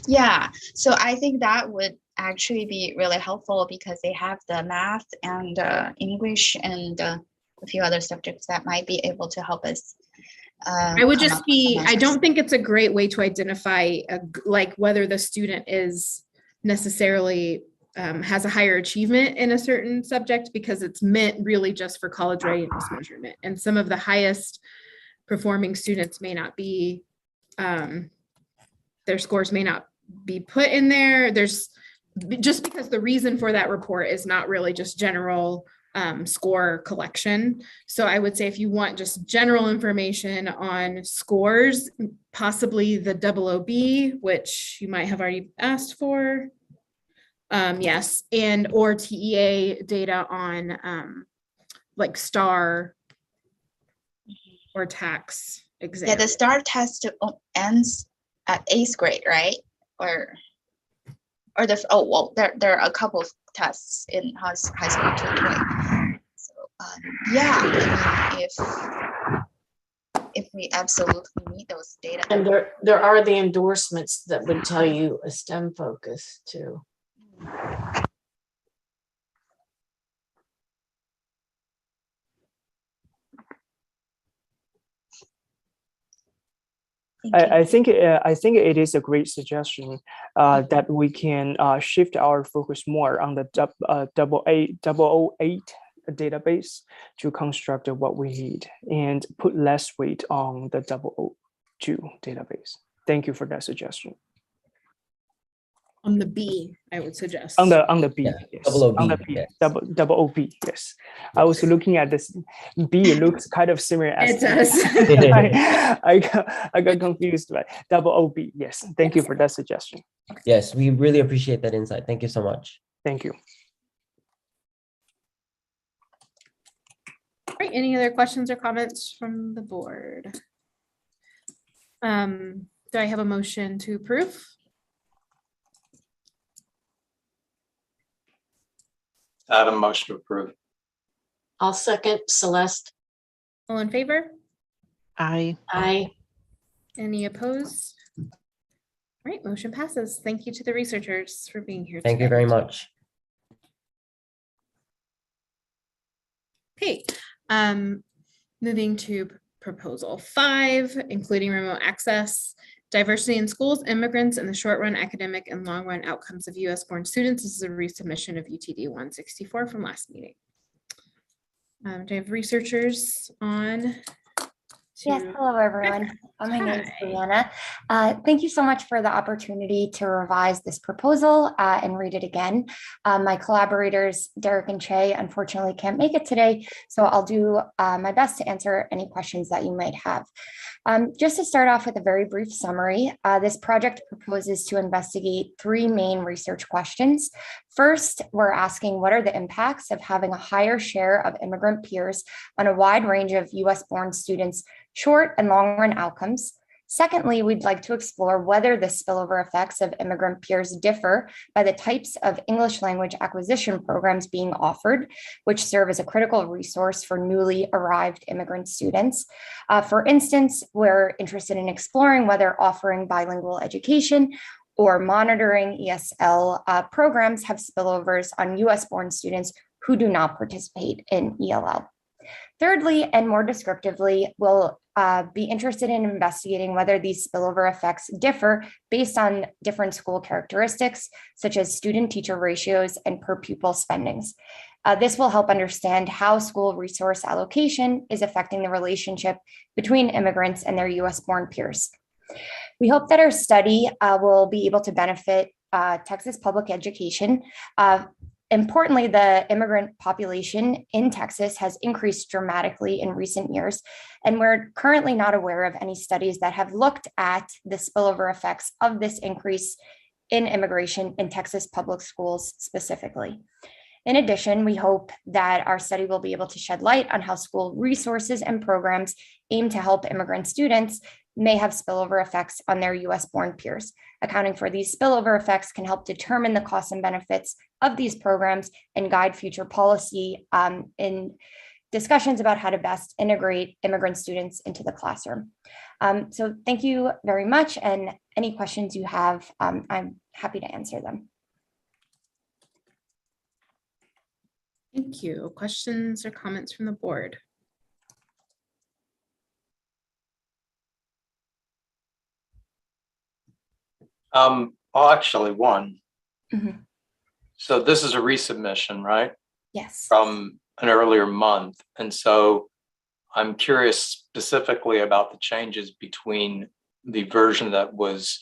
Yeah, so I think that would actually be really helpful because they have the math and English and a few other subjects that might be able to help us. I would just I don't think it's a great way to identify like whether the student is necessarily has a higher achievement in a certain subject, because it's meant really just for college readiness measurement. And some of the highest performing students may not be, their scores may not be put in there. There's just because the reason for that report is not really just general score collection. So I would say if you want just general information on scores, possibly the 00B, which you might have already asked for. Yes, and or TEA data on like STAR or tax exam. Yeah, the STAR test ends at 8th grade, right? Or the well, there are a couple of tests in high school too, right? So yeah, I mean, if we absolutely need those data. And there are the endorsements that would tell you a STEM focus too. I think it is a great suggestion that we can shift our focus more on the 008 database to construct what we need and put less weight on the 002 database. Thank you for that suggestion. On the B, I would suggest. On the B, Yeah, yes. OB, On the B, yes. double OB, yes. I was looking at this B. It looks kind of similar as It does. I got confused, but double OB, yes. Thank you for that suggestion. Yes, we really appreciate that insight. Thank you so much. Thank you. All right, any other questions or comments from the board? Do I have a motion to approve? I have a motion to approve. I'll second Celeste. All in favor? Aye. Aye. Any opposed? All right, motion passes. Thank you to the researchers for being here Thank you today. very much. Okay, moving to proposal 5, including remote access, diversity in schools, immigrants, and the short run academic and long run outcomes of US born students. This is a resubmission of UTD 164 from last meeting. Do I have researchers on? Yes, hello everyone. My name is Brianna. Thank you so much for the opportunity to revise this proposal and read it again. My collaborators, Derek and Che, unfortunately can't make it today, so I'll do my best to answer any questions that you might have. Just to start off with a very brief summary, this project proposes to investigate 3 main research questions. First, we're asking what are the impacts of having a higher share of immigrant peers on a wide range of US-born students' short and long-run outcomes. Secondly, we'd like to explore whether the spillover effects of immigrant peers differ by the types of English language acquisition programs being offered, which serve as a critical resource for newly arrived immigrant students. For instance, we're interested in exploring whether offering bilingual education or monitoring ESL programs have spillovers on US-born students who do not participate in ELL. Thirdly, and more descriptively, we'll be interested in investigating whether these spillover effects differ based on different school characteristics, such as student-teacher ratios and per pupil spendings. This will help understand how school resource allocation is affecting the relationship between immigrants and their US-born peers. We hope that our study will be able to benefit Texas public education. Importantly, the immigrant population in Texas has increased dramatically in recent years, and we're currently not aware of any studies that have looked at the spillover effects of this increase in immigration in Texas public schools specifically. In addition, we hope that our study will be able to shed light on how school resources and programs aimed to help immigrant students may have spillover effects on their US-born peers. Accounting for these spillover effects can help determine the costs and benefits of these programs and guide future policy in discussions about how to best integrate immigrant students into the classroom. So thank you very much, and any questions you have, I'm happy to answer them. Thank you. Questions or comments from the board? Well, actually one. Mm-hmm. So this is a resubmission, right? Yes. From an earlier month. And so I'm curious specifically about the changes between the version that was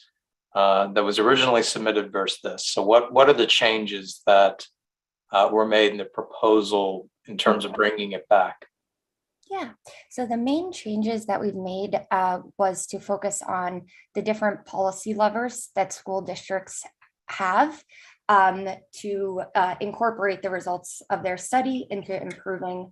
originally submitted versus this. So what are the changes that were made in the proposal in terms of bringing it back? Yeah, so the main changes that we've made was to focus on the different policy levers that school districts have to incorporate the results of their study into improving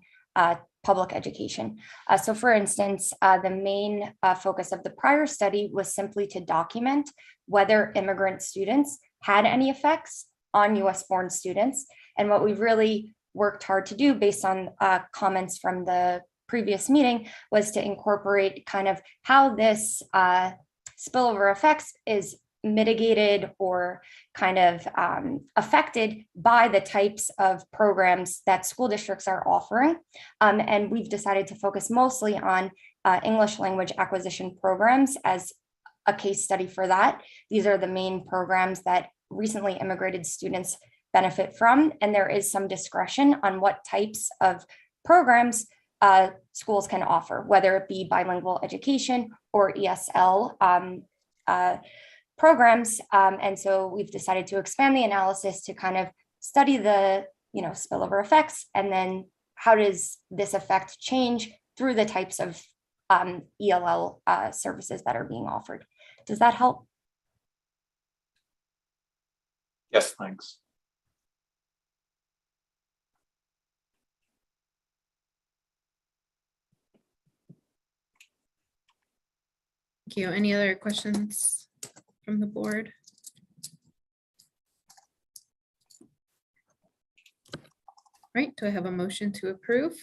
public education. So for instance, the main focus of the prior study was simply to document whether immigrant students had any effects on US born students. And what we've really worked hard to do based on comments from the previous meeting was to incorporate kind of how this spillover effects is mitigated or kind of affected by the types of programs that school districts are offering. And we've decided to focus mostly on English language acquisition programs as a case study for that. These are the main programs that recently immigrated students benefit from, and there is some discretion on what types of programs schools can offer, whether it be bilingual education or ESL programs. And so we've decided to expand the analysis to kind of study the spillover effects, and then how does this effect change through the types of ELL services that are being offered. Does that help? Yes, thanks. Thank you. Any other questions from the board? Right, do I have a motion to approve?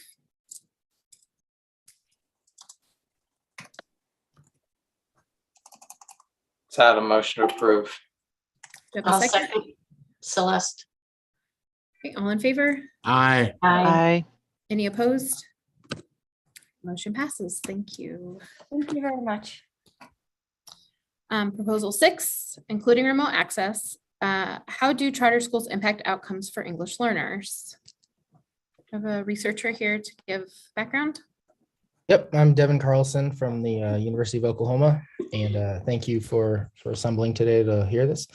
Let's have a motion to approve. Do I have a I'll second? second. Celeste. Okay, all in favor? Aye. Aye. Any opposed? Motion passes. Thank you. Thank you very much. Proposal 6, including remote access. How do charter schools impact outcomes for English learners? I have a researcher here to give background. Yep, I'm Devin Carlson from the University of Oklahoma, and thank you for assembling today to hear this.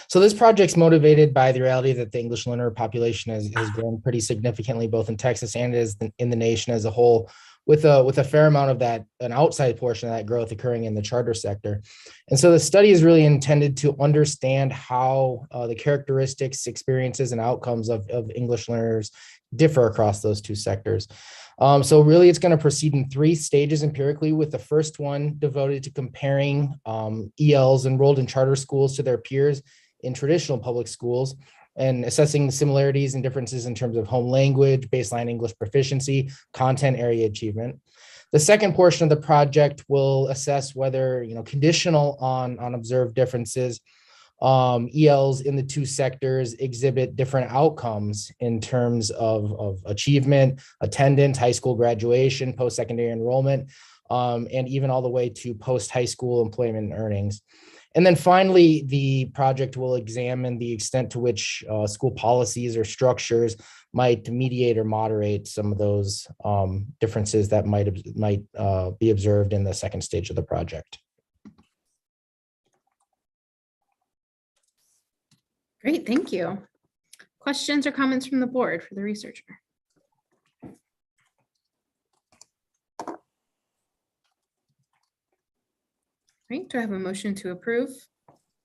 So this project's motivated by the reality that the English learner population has grown pretty significantly, both in Texas and in the nation as a whole, with a fair amount of that, an outside portion of that growth occurring in the charter sector. And so the study is really intended to understand how the characteristics, experiences, and outcomes of English learners differ across those two sectors. So really, it's going to proceed in 3 stages empirically, with the first one devoted to comparing ELs enrolled in charter schools to their peers in traditional public schools, and assessing the similarities and differences in terms of home language, baseline English proficiency, content area achievement. The second portion of the project will assess whether, conditional on observed differences, ELs in the two sectors exhibit different outcomes in terms of achievement, attendance, high school graduation, post-secondary enrollment, and even all the way to post-high school employment and earnings. And then finally, the project will examine the extent to which school policies or structures might mediate or moderate some of those differences that might be observed in the second stage of the project. Great, thank you. Questions or comments from the board for the researcher? Great, do I have a motion to approve?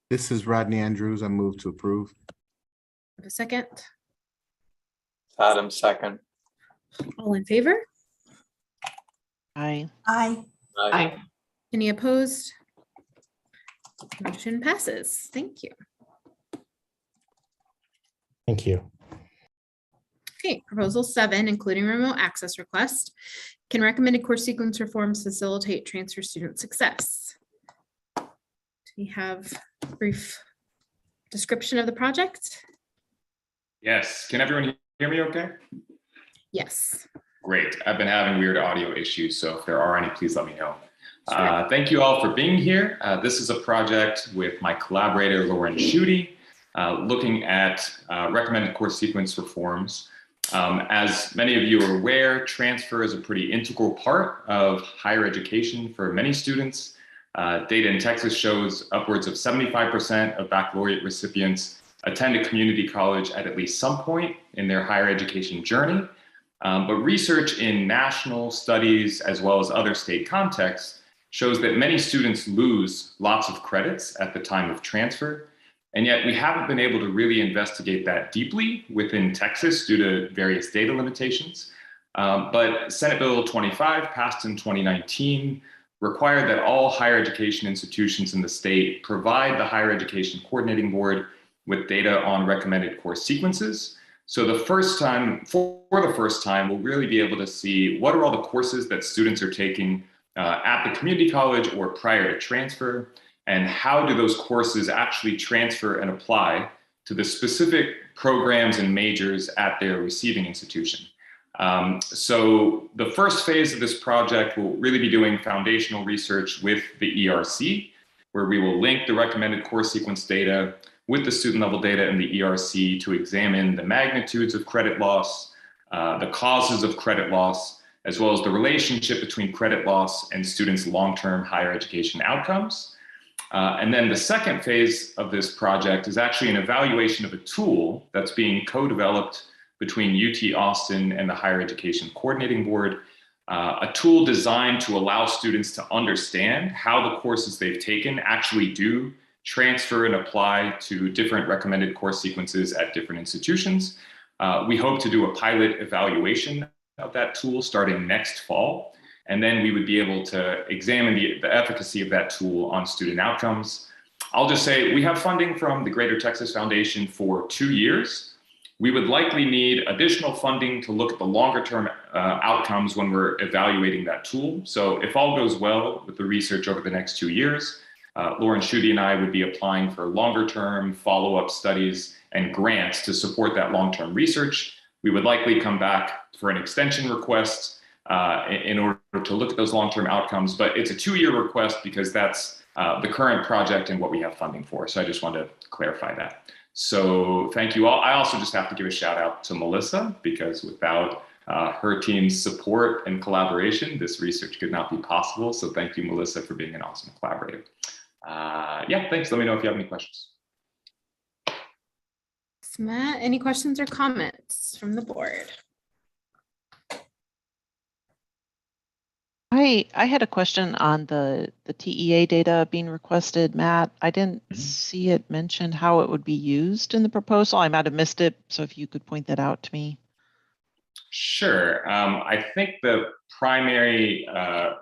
This is Rodney Andrews. I move to approve. Have a second? Adam, second. All in favor? Aye. Aye. Aye. Any opposed? Motion passes. Thank you. Thank you. Okay, proposal 7, including remote access request. Can recommended course sequence reforms facilitate transfer student success? Do we have a brief description of the project? Yes, can everyone hear me okay? Yes. Great, I've been having weird audio issues, so if there are any, please let me know. Thank you all for being here. This is a project with my collaborator, Lauren Schutte, looking at recommended course sequence reforms. As many of you are aware, transfer is a pretty integral part of higher education for many students. Data in Texas shows upwards of 75% of baccalaureate recipients attend a community college at least some point in their higher education journey. But research in national studies, as well as other state contexts, shows that many students lose lots of credits at the time of transfer. And yet we haven't been able to really investigate that deeply within Texas due to various data limitations. But Senate Bill 25, passed in 2019, required that all higher education institutions in the state provide the Higher Education Coordinating Board with data on recommended course sequences. So for the first time, we'll really be able to see what are all the courses that students are taking at the community college or prior to transfer, and how do those courses actually transfer and apply to the specific programs and majors at their receiving institution. So the first phase of this project will really be doing foundational research with the ERC, where we will link the recommended course sequence data with the student level data in the ERC to examine the magnitudes of credit loss, the causes of credit loss, as well as the relationship between credit loss and students' long-term higher education outcomes. And then the second phase of this project is actually an evaluation of a tool that's being co-developed between UT Austin and the Higher Education Coordinating Board, a tool designed to allow students to understand how the courses they've taken actually do transfer and apply to different recommended course sequences at different institutions. We hope to do a pilot evaluation of that tool starting next fall. And then we would be able to examine the efficacy of that tool on student outcomes. I'll just say we have funding from the Greater Texas Foundation for 2 years. We would likely need additional funding to look at the longer term outcomes when we're evaluating that tool. So if all goes well with the research over the next 2 years, Lauren Schutte and I would be applying for longer term follow-up studies and grants to support that long-term research. We would likely come back for an extension request in order to look at those long-term outcomes, but it's a 2-year request because that's the current project and what we have funding for. So I just wanted to clarify that. So thank you all. I also just have to give a shout out to Melissa, because without her team's support and collaboration, this research could not be possible. So thank you, Melissa, for being an awesome collaborator. Yeah, thanks. Let me know if you have any questions. Matt, any questions or comments from the board? I had a question on the TEA data being requested, Matt. I didn't see it mentioned how it would be used in the proposal. I might have missed it. So if you could point that out to me. Sure. I think the primary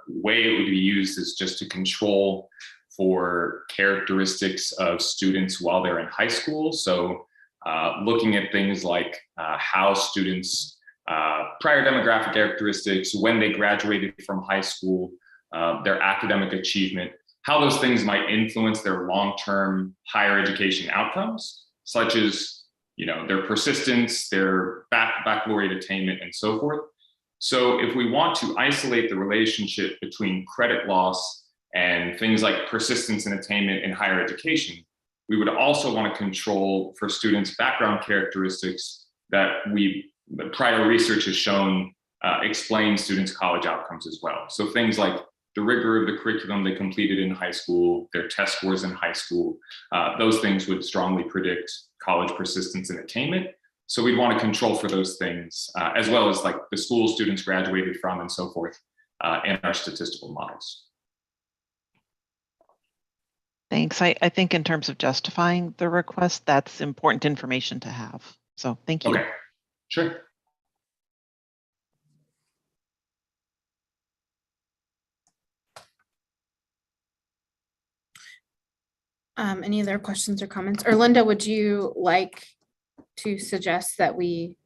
way it would be used is just to control for characteristics of students while they're in high school. So looking at things like how students prior demographic characteristics, when they graduated from high school, their academic achievement, how those things might influence their long-term higher education outcomes, such as their persistence, their baccalaureate attainment, and so forth. So if we want to isolate the relationship between credit loss and things like persistence and attainment in higher education, we would also want to control for students' background characteristics that the prior research has shown explain students' college outcomes as well. So things like the rigor of the curriculum they completed in high school, their test scores in high school, those things would strongly predict college persistence and attainment. So we'd want to control for those things, as well as like the school students graduated from and so forth in our statistical models. Thanks. I think in terms of justifying the request, that's important information to have. So thank you. Okay. Sure. Any other questions or comments? Or Linda, would you like to suggest that we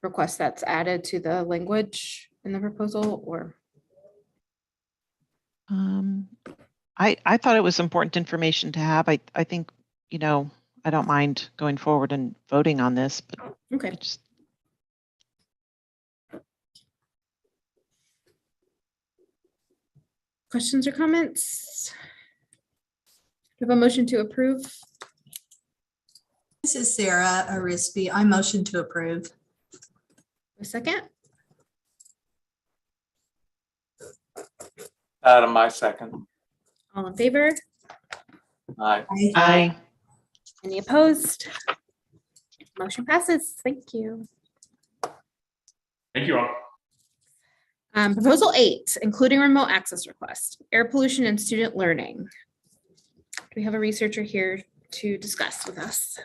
request that's added to the language in the proposal, or? I thought it was important information to have. I think, I don't mind going forward and voting on this, but okay. Questions or comments? Do you have a motion to approve? This is Sarah Arisby. I motion to approve. A second? Adam, my second. All in favor? Aye. Aye. Any opposed? Motion passes. Thank you. Thank you all. Proposal 8, including remote access request, air pollution and student learning. Do we have a researcher here to discuss with us.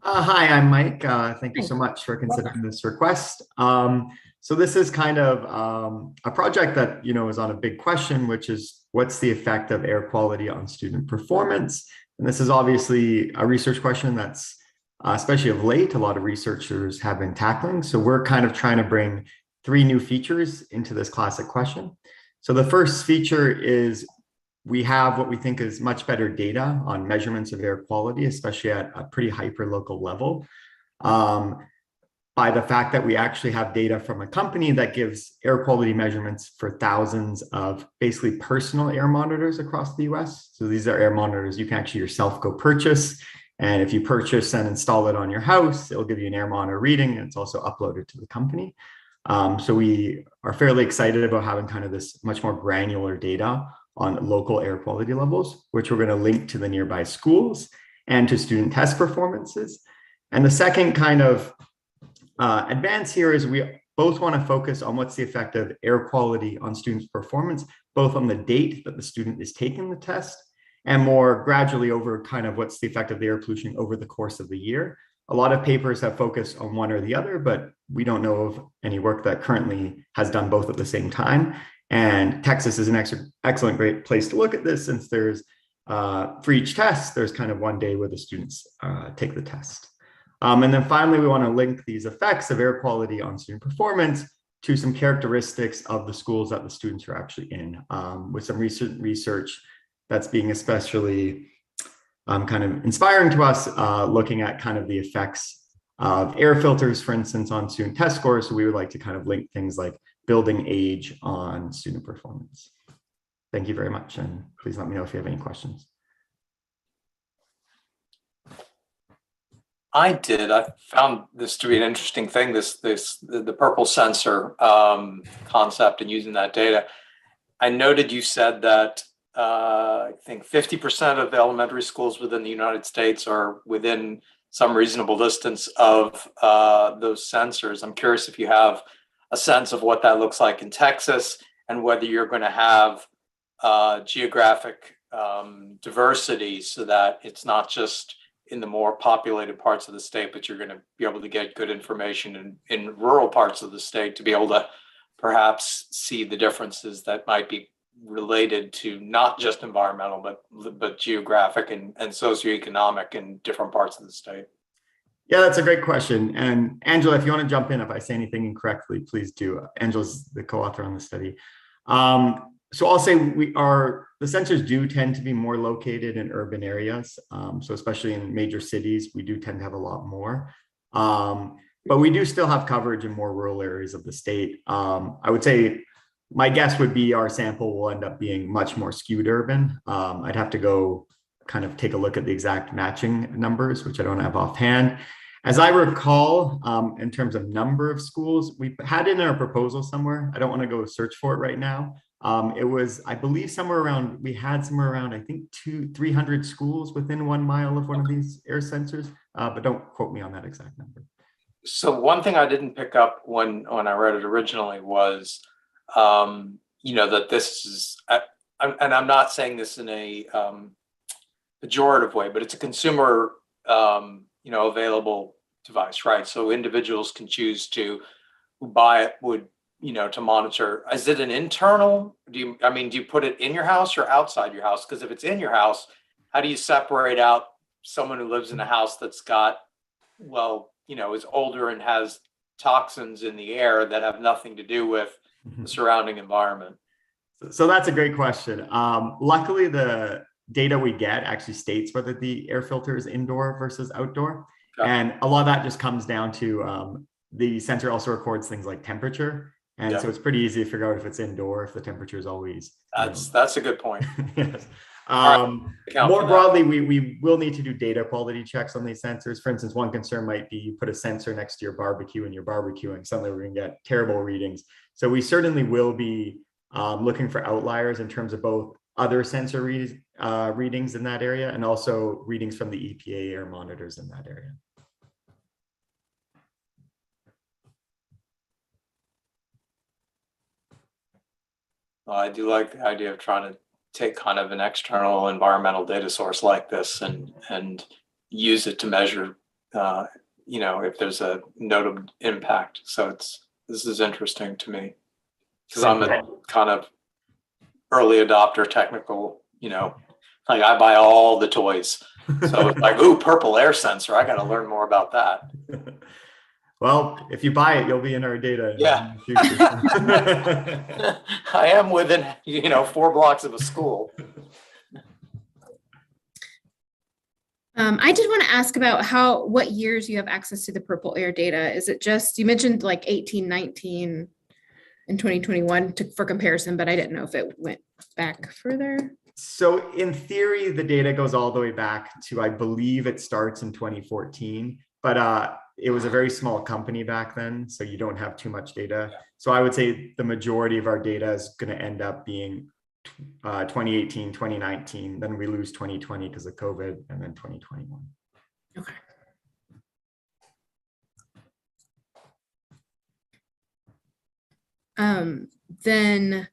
Hi, I'm Mike. Thank you Hi. so much for considering this request. So this is kind of a project that, is on a big question, which is what's the effect of air quality on student performance? And this is obviously a research question that's, especially of late, a lot of researchers have been tackling. So we're kind of trying to bring 3 new features into this classic question. So the first feature is we have what we think is much better data on measurements of air quality, especially at a pretty hyper-local level, by the fact that we actually have data from a company that gives air quality measurements for thousands of basically personal air monitors across the US. So these are air monitors you can actually yourself go purchase. And if you purchase and install it on your house, it'll give you an air monitor reading, and it's also uploaded to the company. So we are fairly excited about having kind of this much more granular data on local air quality levels, which we're going to link to the nearby schools and to student test performances. And the second kind of advance here is we both want to focus on what's the effect of air quality on students' performance, both on the date that the student is taking the test and more gradually over kind of what's the effect of the air pollution over the course of the year. A lot of papers have focused on one or the other, but we don't know of any work that currently has done both at the same time. And Texas is an excellent, great place to look at this, since there's, for each test, there's kind of one day where the students take the test. And then finally, we want to link these effects of air quality on student performance to some characteristics of the schools that the students are actually in, with some recent research that's being especially kind of inspiring to us, looking at kind of the effects of air filters, for instance, on student test scores. So we would like to kind of link things like building age on student performance. Thank you very much. And please let me know if you have any questions. I found this to be an interesting thing, the purple sensor concept and using that data. I noted you said that I think 50% of the elementary schools within the United States are within some reasonable distance of those sensors. I'm curious if you have a sense of what that looks like in Texas, and whether you're going to have geographic diversity, so that it's not just in the more populated parts of the state, but you're going to be able to get good information in rural parts of the state to be able to perhaps see the differences that might be related to not just environmental, but geographic and socioeconomic in different parts of the state. Yeah, that's a great question. And Angela, if you want to jump in, if I say anything incorrectly, please do. Angela's the co-author on the study. So I'll say the sensors do tend to be more located in urban areas. So especially in major cities, we do tend to have a lot more. But we do still have coverage in more rural areas of the state. I would say my guess would be our sample will end up being much more skewed urban. I'd have to go kind of take a look at the exact matching numbers, which I don't have offhand. As I recall, in terms of number of schools, we had in our proposal somewhere. I don't want to go search for it right now. It was, I believe, we had somewhere around, I think 300 schools within 1 mile of one of these air sensors, but don't quote me on that exact number. So one thing I didn't pick up when I read it originally was, that this is, and I'm not saying this in a pejorative way, but it's a consumer, available device, right? So individuals can choose to buy it, to monitor. Is it an internal? Do you put it in your house or outside your house? Because if it's in your house, how do you separate out someone who lives in a house that's got, is older and has toxins in the air that have nothing to do with the surrounding environment? So that's a great question. Luckily, the data we get actually states whether the air filter is indoor versus outdoor. Okay. And a lot of that just comes down to the sensor also records things like temperature. And so it's pretty easy to figure out if it's indoor, if the temperature is always. That's a good point. Yes. More More broadly, we will need to do data quality checks on these sensors. For instance, one concern might be you put a sensor next to your barbecue and you're barbecuing, suddenly we're going to get terrible readings. So we certainly will be looking for outliers in terms of both other sensor readings in that area and also readings from the EPA air monitors in that area. I do like the idea of trying to take kind of an external environmental data source like this and use it to measure, if there's a notable impact. So this is interesting to me because I'm a kind of early adopter technical, like I buy all the toys. So it's like, ooh, purple air sensor. I got to learn more about that. Well, if you buy it, you'll be in our data. Yeah. In the future. I am within, 4 blocks of a school. I did want to ask about what years you have access to the purple air data. Is it just, you mentioned like 18, 19 and 2021 for comparison, but I didn't know if it went back further. So in theory, the data goes all the way back to, I believe it starts in 2014, but it was a very small company back then, so you don't have too much data. So I would say the majority of our data is going to end up being 2018, 2019, then we lose 2020 because of COVID, and then 2021. Okay. Then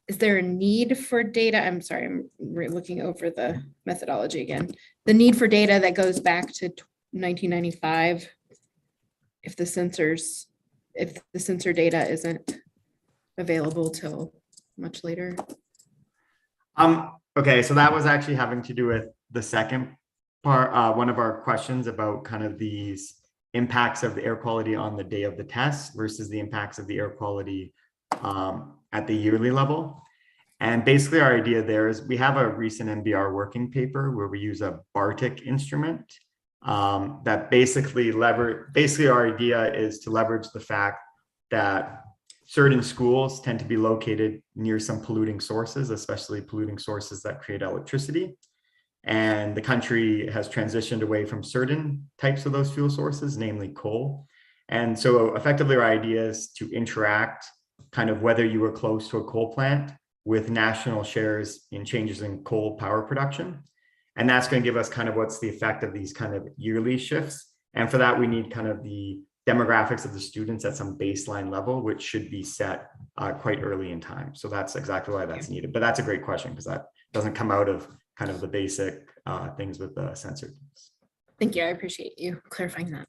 is there a need for data? I'm sorry, I'm looking over the methodology again. The need for data that goes back to 1995 if the sensor data isn't available till much later. Okay, so that was actually having to do with the second part, one of our questions about kind of these impacts of the air quality on the day of the test versus the impacts of the air quality at the yearly level. And basically our idea there is we have a recent NBR working paper where we use a Bartik instrument that basically our idea is to leverage the fact that certain schools tend to be located near some polluting sources, especially polluting sources that create electricity. And the country has transitioned away from certain types of those fuel sources, namely coal. And so effectively our idea is to interact kind of whether you were close to a coal plant with national shares in changes in coal power production. And that's going to give us kind of what's the effect of these kind of yearly shifts. And for that, we need kind of the demographics of the students at some baseline level, which should be set quite early in time. So that's exactly why that's needed. But that's a great question because that doesn't come out of kind of the basic things with the sensor. Thank you. I appreciate you clarifying that.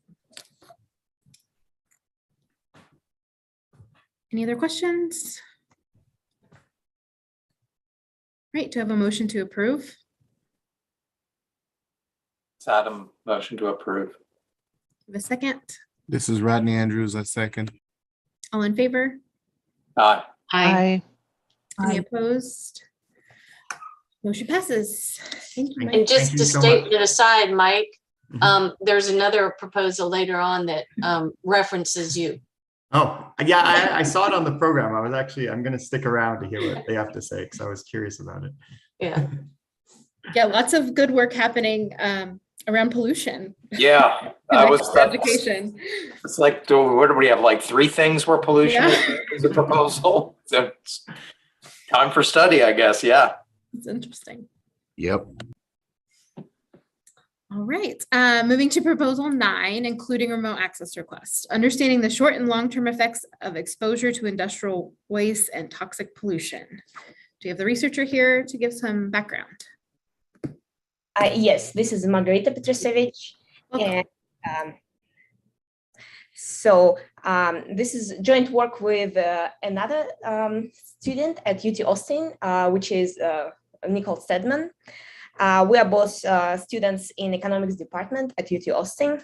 Any other questions? Right, do I have a motion to approve? It's Adam, motion to approve. Have a second? This is Rodney Andrews, a second. All in favor? Aye. Aye. Any opposed? Motion passes. Thank you, Mike. And just to state it aside, Mike, there's another proposal later on that references you. Oh, yeah, I saw it on the program. I'm going to stick around to hear what they have to say because I was curious about it. Yeah. Yeah, lots of good work happening around pollution. Yeah, education. It's like, what do we have? Like 3 things where pollution is a proposal. So it's time for study, I guess. Yeah. It's interesting. Yep. All right, moving to proposal 9, including remote access requests, understanding the short and long-term effects of exposure to industrial waste and toxic pollution. Do you have the researcher here to give some background? Yes, this is Margarita Petrusevich. Okay. And this is joint work with another student at UT Austin, which is Nicole Stedman. We are both students in economics department at UT Austin.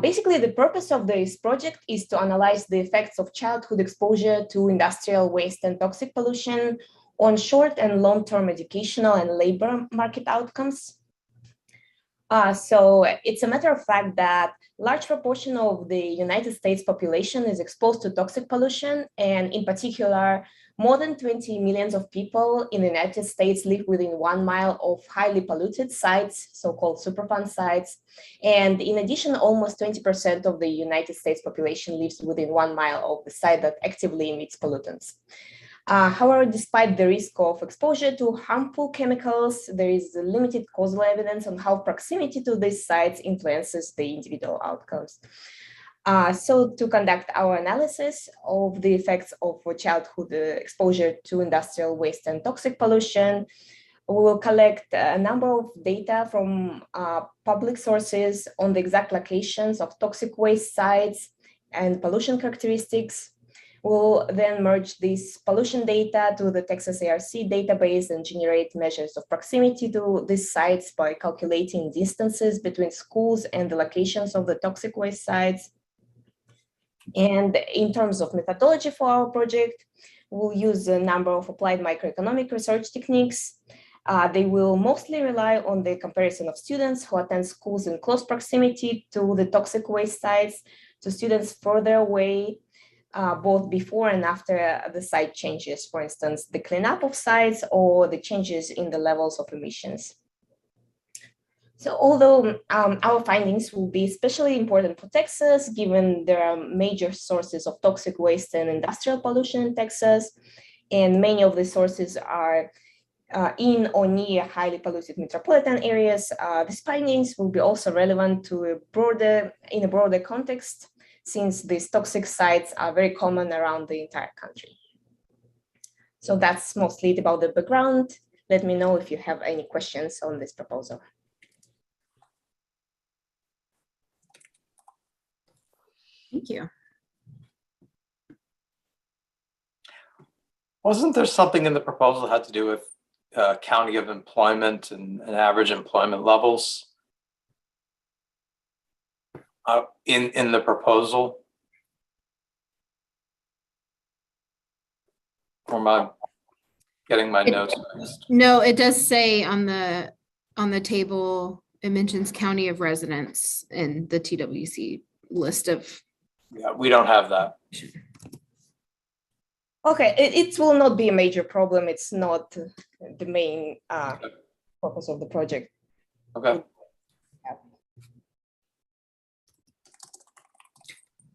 Basically the purpose of this project is to analyze the effects of childhood exposure to industrial waste and toxic pollution on short and long-term educational and labor market outcomes. So it's a matter of fact that large proportion of the United States population is exposed to toxic pollution, and in particular, more than 20 million of people in the United States live within 1 mile of highly polluted sites, so-called Superfund sites. And in addition, almost 20% of the United States population lives within 1 mile of the site that actively emits pollutants. However, despite the risk of exposure to harmful chemicals, there is limited causal evidence on how proximity to these sites influences the individual outcomes. So to conduct our analysis of the effects of childhood exposure to industrial waste and toxic pollution, We will collect a number of data from public sources on the exact locations of toxic waste sites and pollution characteristics. We'll then merge this pollution data to the Texas ERC database and generate measures of proximity to these sites by calculating distances between schools and the locations of the toxic waste sites. And in terms of methodology for our project, we'll use a number of applied microeconomic research techniques. They will mostly rely on the comparison of students who attend schools in close proximity to the toxic waste sites to students further away, both before and after the site changes, for instance, the cleanup of sites or the changes in the levels of emissions. So although our findings will be especially important for Texas, given there are major sources of toxic waste and industrial pollution in Texas, and many of the sources are in or near highly polluted metropolitan areas, these findings will be also relevant to in a broader context, since these toxic sites are very common around the entire country. So that's mostly about the background. Let me know if you have any questions on this proposal. Thank you. Wasn't there something in the proposal that had to do with county of employment and average employment levels in the proposal? Or am I getting my notes mixed? No, it does say on the table, it mentions county of residence in the TWC list of. Yeah, we don't have that. Okay, it will not be a major problem. It's not the main purpose of the project. Okay.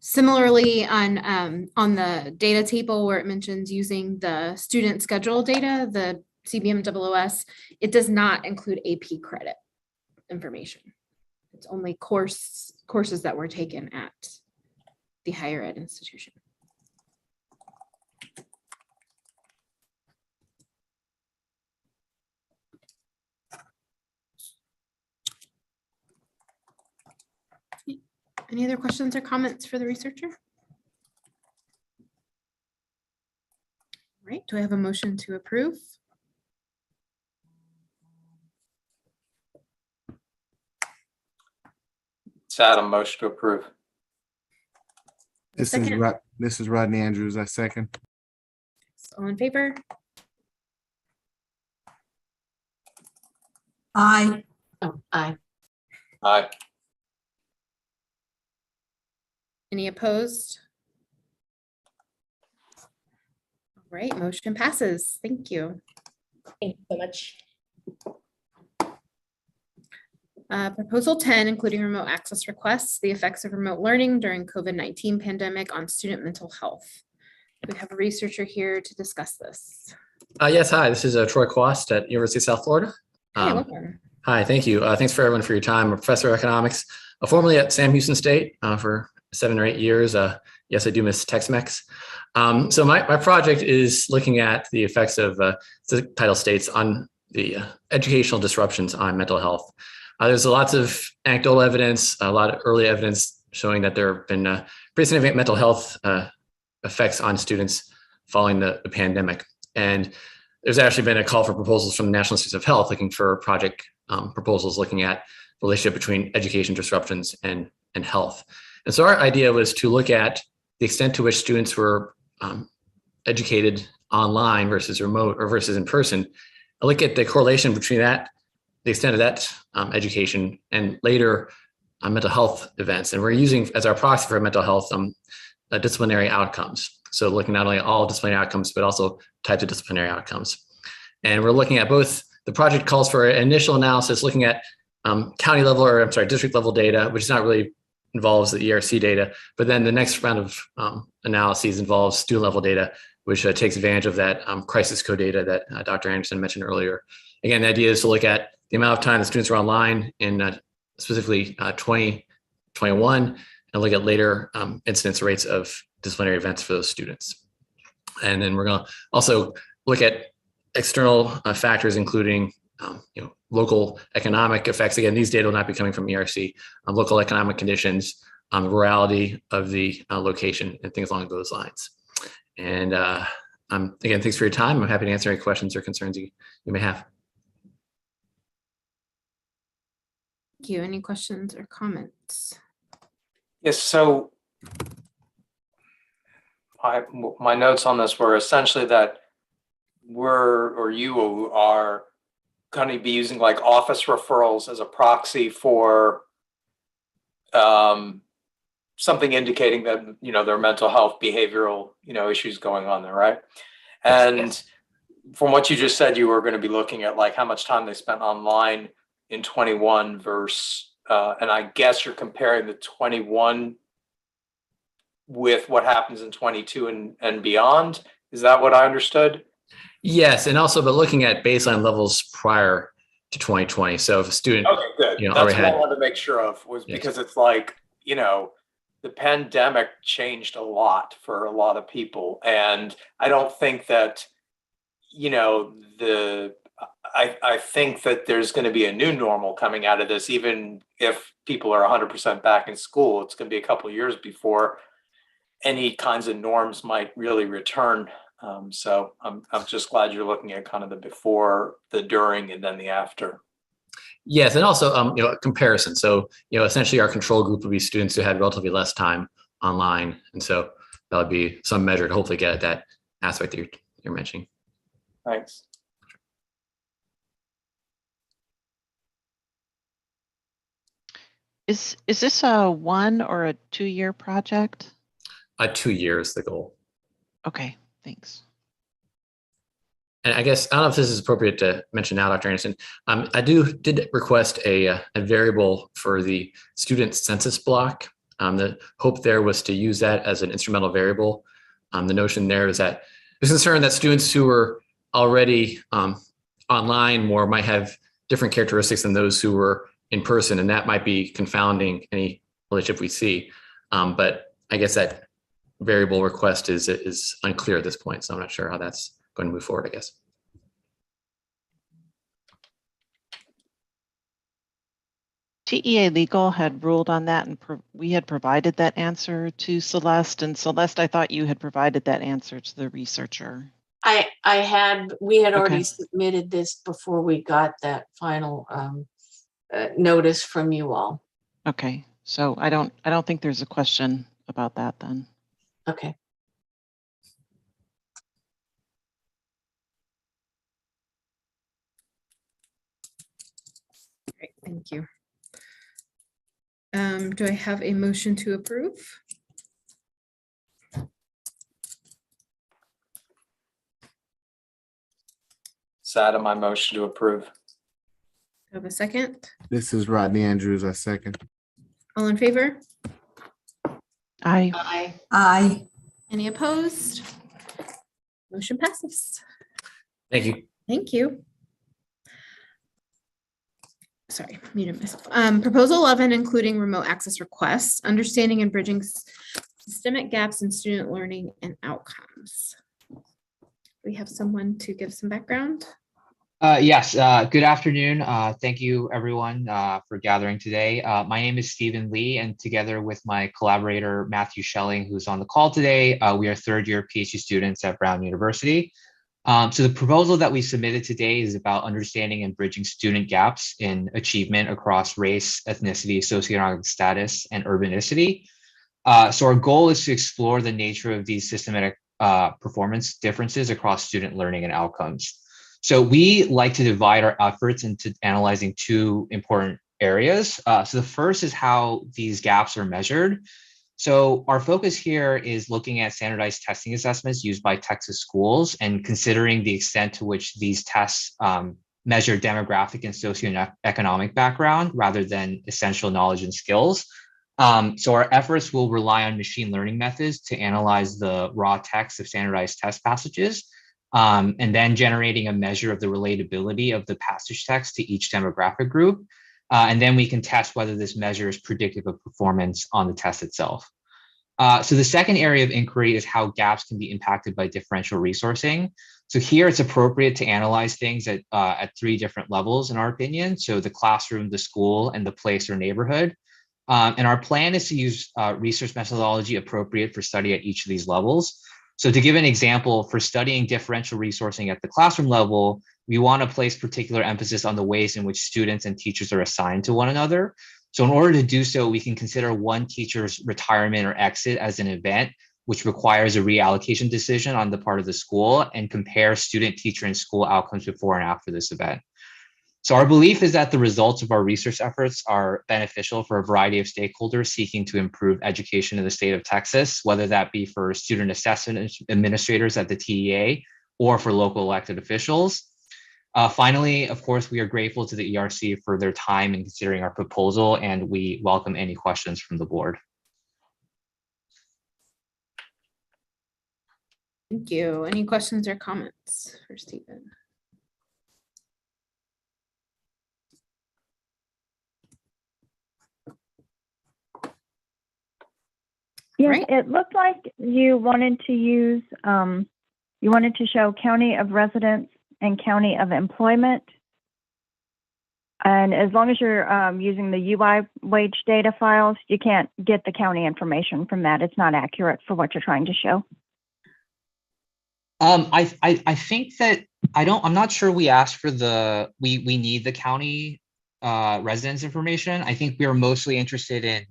Similarly, on the data table where it mentions using the student schedule data, the CBM-OOS, it does not include AP credit information. It's only courses that were taken at the higher ed institution. Any other questions or comments for the researcher? All right, do I have a motion to approve? Adam, motion to approve. This is Rodney Andrews. I second. All in favor? Aye. Oh, aye. Aye. Any opposed? All right, motion passes. Thank you. Thank you so much. Proposal 10, including remote access requests, the effects of remote learning during COVID-19 pandemic on student mental health. We have a researcher here to discuss this. Yes, hi, this is Troy Quast at University of South Florida. Hi, welcome. Hi, thank you. Thanks for everyone for your time. I'm a professor of economics, formerly at Sam Houston State for 7 or 8 years. Yes, I do miss Tex-Mex. So my project is looking at the effects of the title states on the educational disruptions on mental health. There's lots of anecdotal evidence, a lot of early evidence showing that there have been pretty significant mental health effects on students following the pandemic. And there's actually been a call for proposals from the National Institutes of Health looking for project proposals looking at the relationship between education disruptions and health. And so our idea was to look at the extent to which students were educated online versus remote or versus in person, and look at the correlation between that, the extent of that education and later mental health events. And we're using as our proxy for mental health disciplinary outcomes. So looking not only at all disciplinary outcomes, but also types of disciplinary outcomes. And we're looking at both, the project calls for initial analysis, looking at county level, or I'm sorry, district level data, which is not really involves the ERC data, but then the next round of analyses involves student level data, which takes advantage of that crisis code data that Dr. Anderson mentioned earlier. Again, the idea is to look at the amount of time the students were online in specifically 2021 and look at later incidence rates of disciplinary events for those students. And then we're going to also look at external factors, including local economic effects. Again, these data will not be coming from ERC. Local economic conditions, rurality of the location, and things along those lines. And again, thanks for your time. I'm happy to answer any questions or concerns you may have. Thank you. Any questions or comments? Yes, so my notes on this were essentially that you are going to be using like office referrals as a proxy for something indicating that, there are mental health, behavioral, issues going on there, right? And from what you just said, you were going to be looking at like how much time they spent online in 21 versus, and I guess you're comparing the 21 with what happens in 22 and beyond. Is that what I understood? Yes, and also, but looking at baseline levels prior to 2020. So if a student, okay, good. That's what I wanted to make sure of, was because it's like, the pandemic changed a lot for a lot of people. And I don't think that, I think that there's going to be a new normal coming out of this, even if people are 100% back in school. It's going to be a couple of years before any kinds of norms might really return. So I'm just glad you're looking at kind of the before, the during, and then the after. Yes, and also a comparison. So essentially our control group would be students who had relatively less time online, and so that would be some measure to hopefully get at that aspect that you're mentioning. Thanks. Is this a 1 or a 2-year project? 2 years, the goal. Okay, thanks. And I guess, I don't know if this is appropriate to mention now, Dr. Anderson. I did request a variable for the student census block. The hope there was to use that as an instrumental variable. The notion there is that there's concern that students who were already online more might have different characteristics than those who were in person, and that might be confounding any relationship we see. But I guess that variable request is unclear at this point, so I'm not sure how that's going to move forward, I guess. TEA Legal had ruled on that, and we had provided that answer to Celeste. And Celeste, I thought you had provided that answer to the researcher. We had already submitted this before we got that final notice from you all. Okay, so I don't think there's a question about that then. Okay. Great, thank you. Do I have a motion to approve? Sad, my motion to approve. Do I have a second? This is Rodney Andrews, I second. All in favor? Aye. Aye. Aye. Any opposed? Motion passes. Thank you. Thank you. Sorry, muted myself. Proposal 11, including remote access requests, understanding and bridging systemic gaps in student learning and outcomes. We have someone to give some background. Yes, good afternoon. Thank you everyone for gathering today. My name is Stephen Lee, and together with my collaborator, Matthew Schelling, who's on the call today, we are third-year PhD students at Brown University. So the proposal that we submitted today is about understanding and bridging student gaps in achievement across race, ethnicity, socioeconomic status, and urbanicity. So our goal is to explore the nature of these systematic performance differences across student learning and outcomes. So we like to divide our efforts into analyzing two important areas. So the first is how these gaps are measured. So our focus here is looking at standardized testing assessments used by Texas schools and considering the extent to which these tests measure demographic and socioeconomic background rather than essential knowledge and skills. So our efforts will rely on machine learning methods to analyze the raw text of standardized test passages, and then generating a measure of the relatability of the passage text to each demographic group. And then we can test whether this measure is predictive of performance on the test itself. So the second area of inquiry is how gaps can be impacted by differential resourcing. So here it's appropriate to analyze things at 3 different levels, in our opinion. So the classroom, the school, and the place or neighborhood. And our plan is to use research methodology appropriate for study at each of these levels. So to give an example, for studying differential resourcing at the classroom level, we want to place particular emphasis on the ways in which students and teachers are assigned to one another. So in order to do so, we can consider one teacher's retirement or exit as an event, which requires a reallocation decision on the part of the school, and compare student, teacher, and school outcomes before and after this event. So our belief is that the results of our research efforts are beneficial for a variety of stakeholders seeking to improve education in the state of Texas, whether that be for student assessment administrators at the TEA or for local elected officials. Finally, of course, we are grateful to the ERC for their time in considering our proposal, and we welcome any questions from the board. Thank you. Any questions or comments for Stephen? Yes, Right. it looked like you wanted to use, you wanted to show county of residence and county of employment. And as long as you're using the UI wage data files, you can't get the county information from that. It's not accurate for what you're trying to show. I think that I'm not sure we asked for we need the county residence information. I think we are mostly interested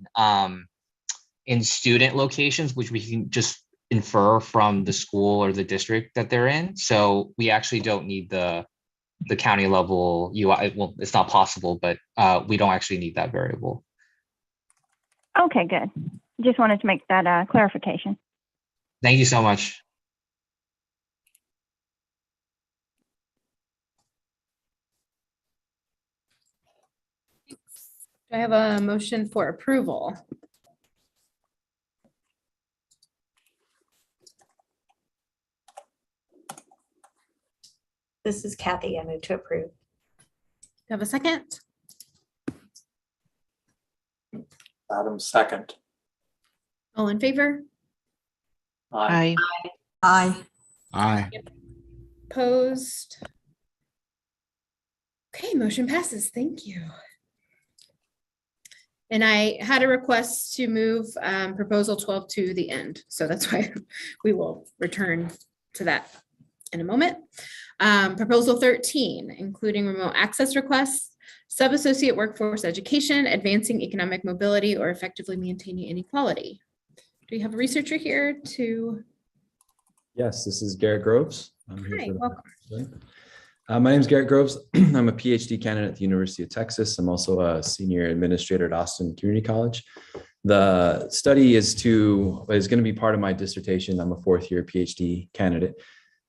in student locations, which we can just infer from the school or the district that they're in. So we actually don't need the county level UI. Well, it's not possible, but we don't actually need that variable. Okay, good. Just wanted to make that clarification. Thank you so much. Do I have a motion for approval? This is Kathy. I move to approve. Do you have a second? Adam, second. All in favor? Aye. Aye. Aye. Opposed? Okay, motion passes. Thank you. And I had a request to move proposal 12 to the end. So that's why we will return to that in a moment. Proposal 13, including remote access requests, sub-associate workforce education, advancing economic mobility, or effectively maintaining inequality. Do you have a researcher here to? Yes, this is Garrett Groves. I'm here Hi, for the- welcome. My name is Garrett Groves. I'm a PhD candidate at the University of Texas. I'm also a senior administrator at Austin Community College. The study is going to be part of my dissertation. I'm a 4th-year PhD candidate.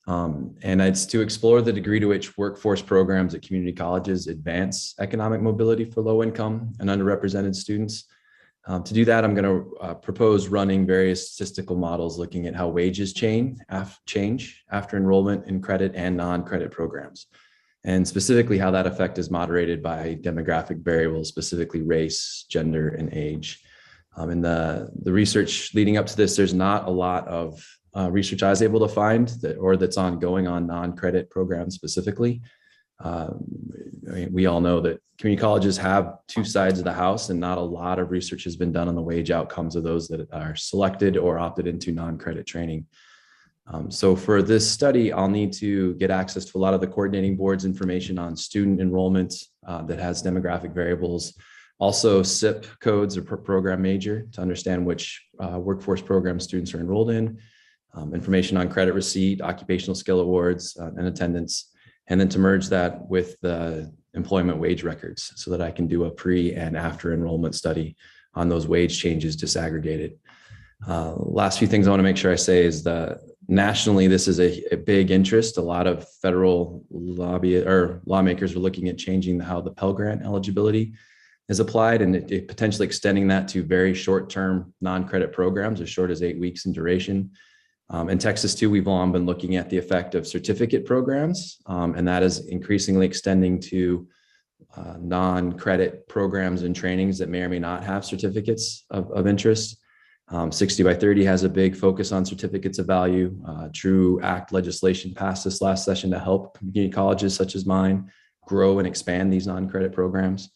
And it's to explore the degree to which workforce programs at community colleges advance economic mobility for low-income and underrepresented students. To do that, I'm going to propose running various statistical models looking at how wages change after enrollment in credit and non-credit programs, and specifically how that effect is moderated by demographic variables, specifically race, gender, and age. In the research leading up to this, there's not a lot of research I was able to find that's ongoing on non-credit programs specifically. We all know that community colleges have 2 sides of the house, and not a lot of research has been done on the wage outcomes of those that are selected or opted into non-credit training. So for this study, I'll need to get access to a lot of the coordinating board's information on student enrollment that has demographic variables, also SIP codes or program major to understand which workforce program students are enrolled in, information on credit receipt, occupational skill awards, and attendance, and then to merge that with the employment wage records so that I can do a pre and after enrollment study on those wage changes disaggregated. Last few things I want to make sure I say is that nationally, this is a big interest. A lot of federal lawmakers are looking at changing how the Pell Grant eligibility is applied, and it potentially extending that to very short-term non-credit programs as short as 8 weeks in duration. In Texas too, we've long been looking at the effect of certificate programs, and that is increasingly extending to non-credit programs and trainings that may or may not have certificates of interest. 60 by 30 has a big focus on certificates of value. True Act legislation passed this last session to help community colleges such as mine grow and expand these non-credit programs.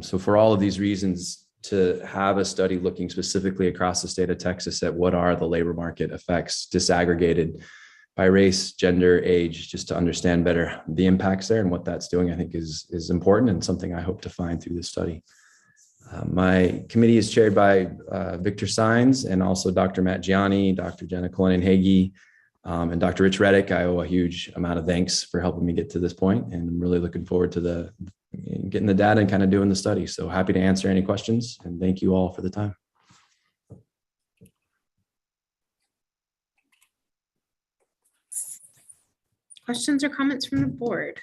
So for all of these reasons, to have a study looking specifically across the state of Texas at what are the labor market effects disaggregated by race, gender, age, just to understand better the impacts there and what that's doing, I think is important and something I hope to find through this study. My committee is chaired by Victor Sines and also Dr. Matt Gianni, Dr. Jenna Cullinan-Hagee, and Dr. Rich Reddick. I owe a huge amount of thanks for helping me get to this point, and I'm really looking forward to getting the data and kind of doing the study. So happy to answer any questions, and thank you all for the time. Questions or comments from the board?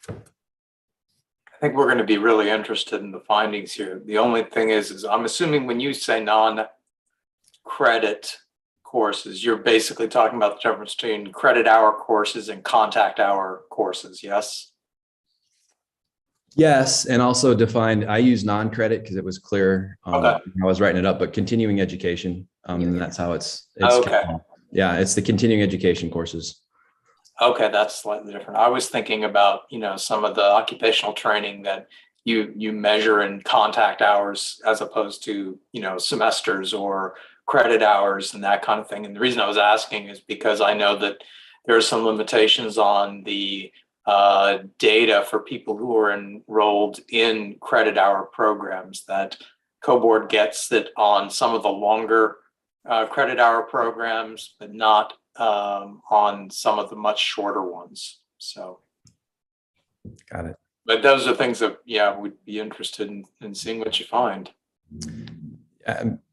I think we're going to be really interested in the findings here. The only thing is I'm assuming when you say non-credit courses, you're basically talking about the difference between credit hour courses and contact hour courses, yes? Yes, and also defined, I use non-credit because it was clear when I was writing it up, but continuing education, and that's how it's okay. Yeah, it's the continuing education courses. Okay, that's slightly different. I was thinking about, some of the occupational training that you measure in contact hours as opposed to, semesters or credit hours and that kind of thing. And the reason I was asking is because I know that there are some limitations on the data for people who are enrolled in credit hour programs, that CoBoard gets that on some of the longer credit hour programs, but not on some of the much shorter ones. So got it. But those are things that we'd be interested in seeing what you find.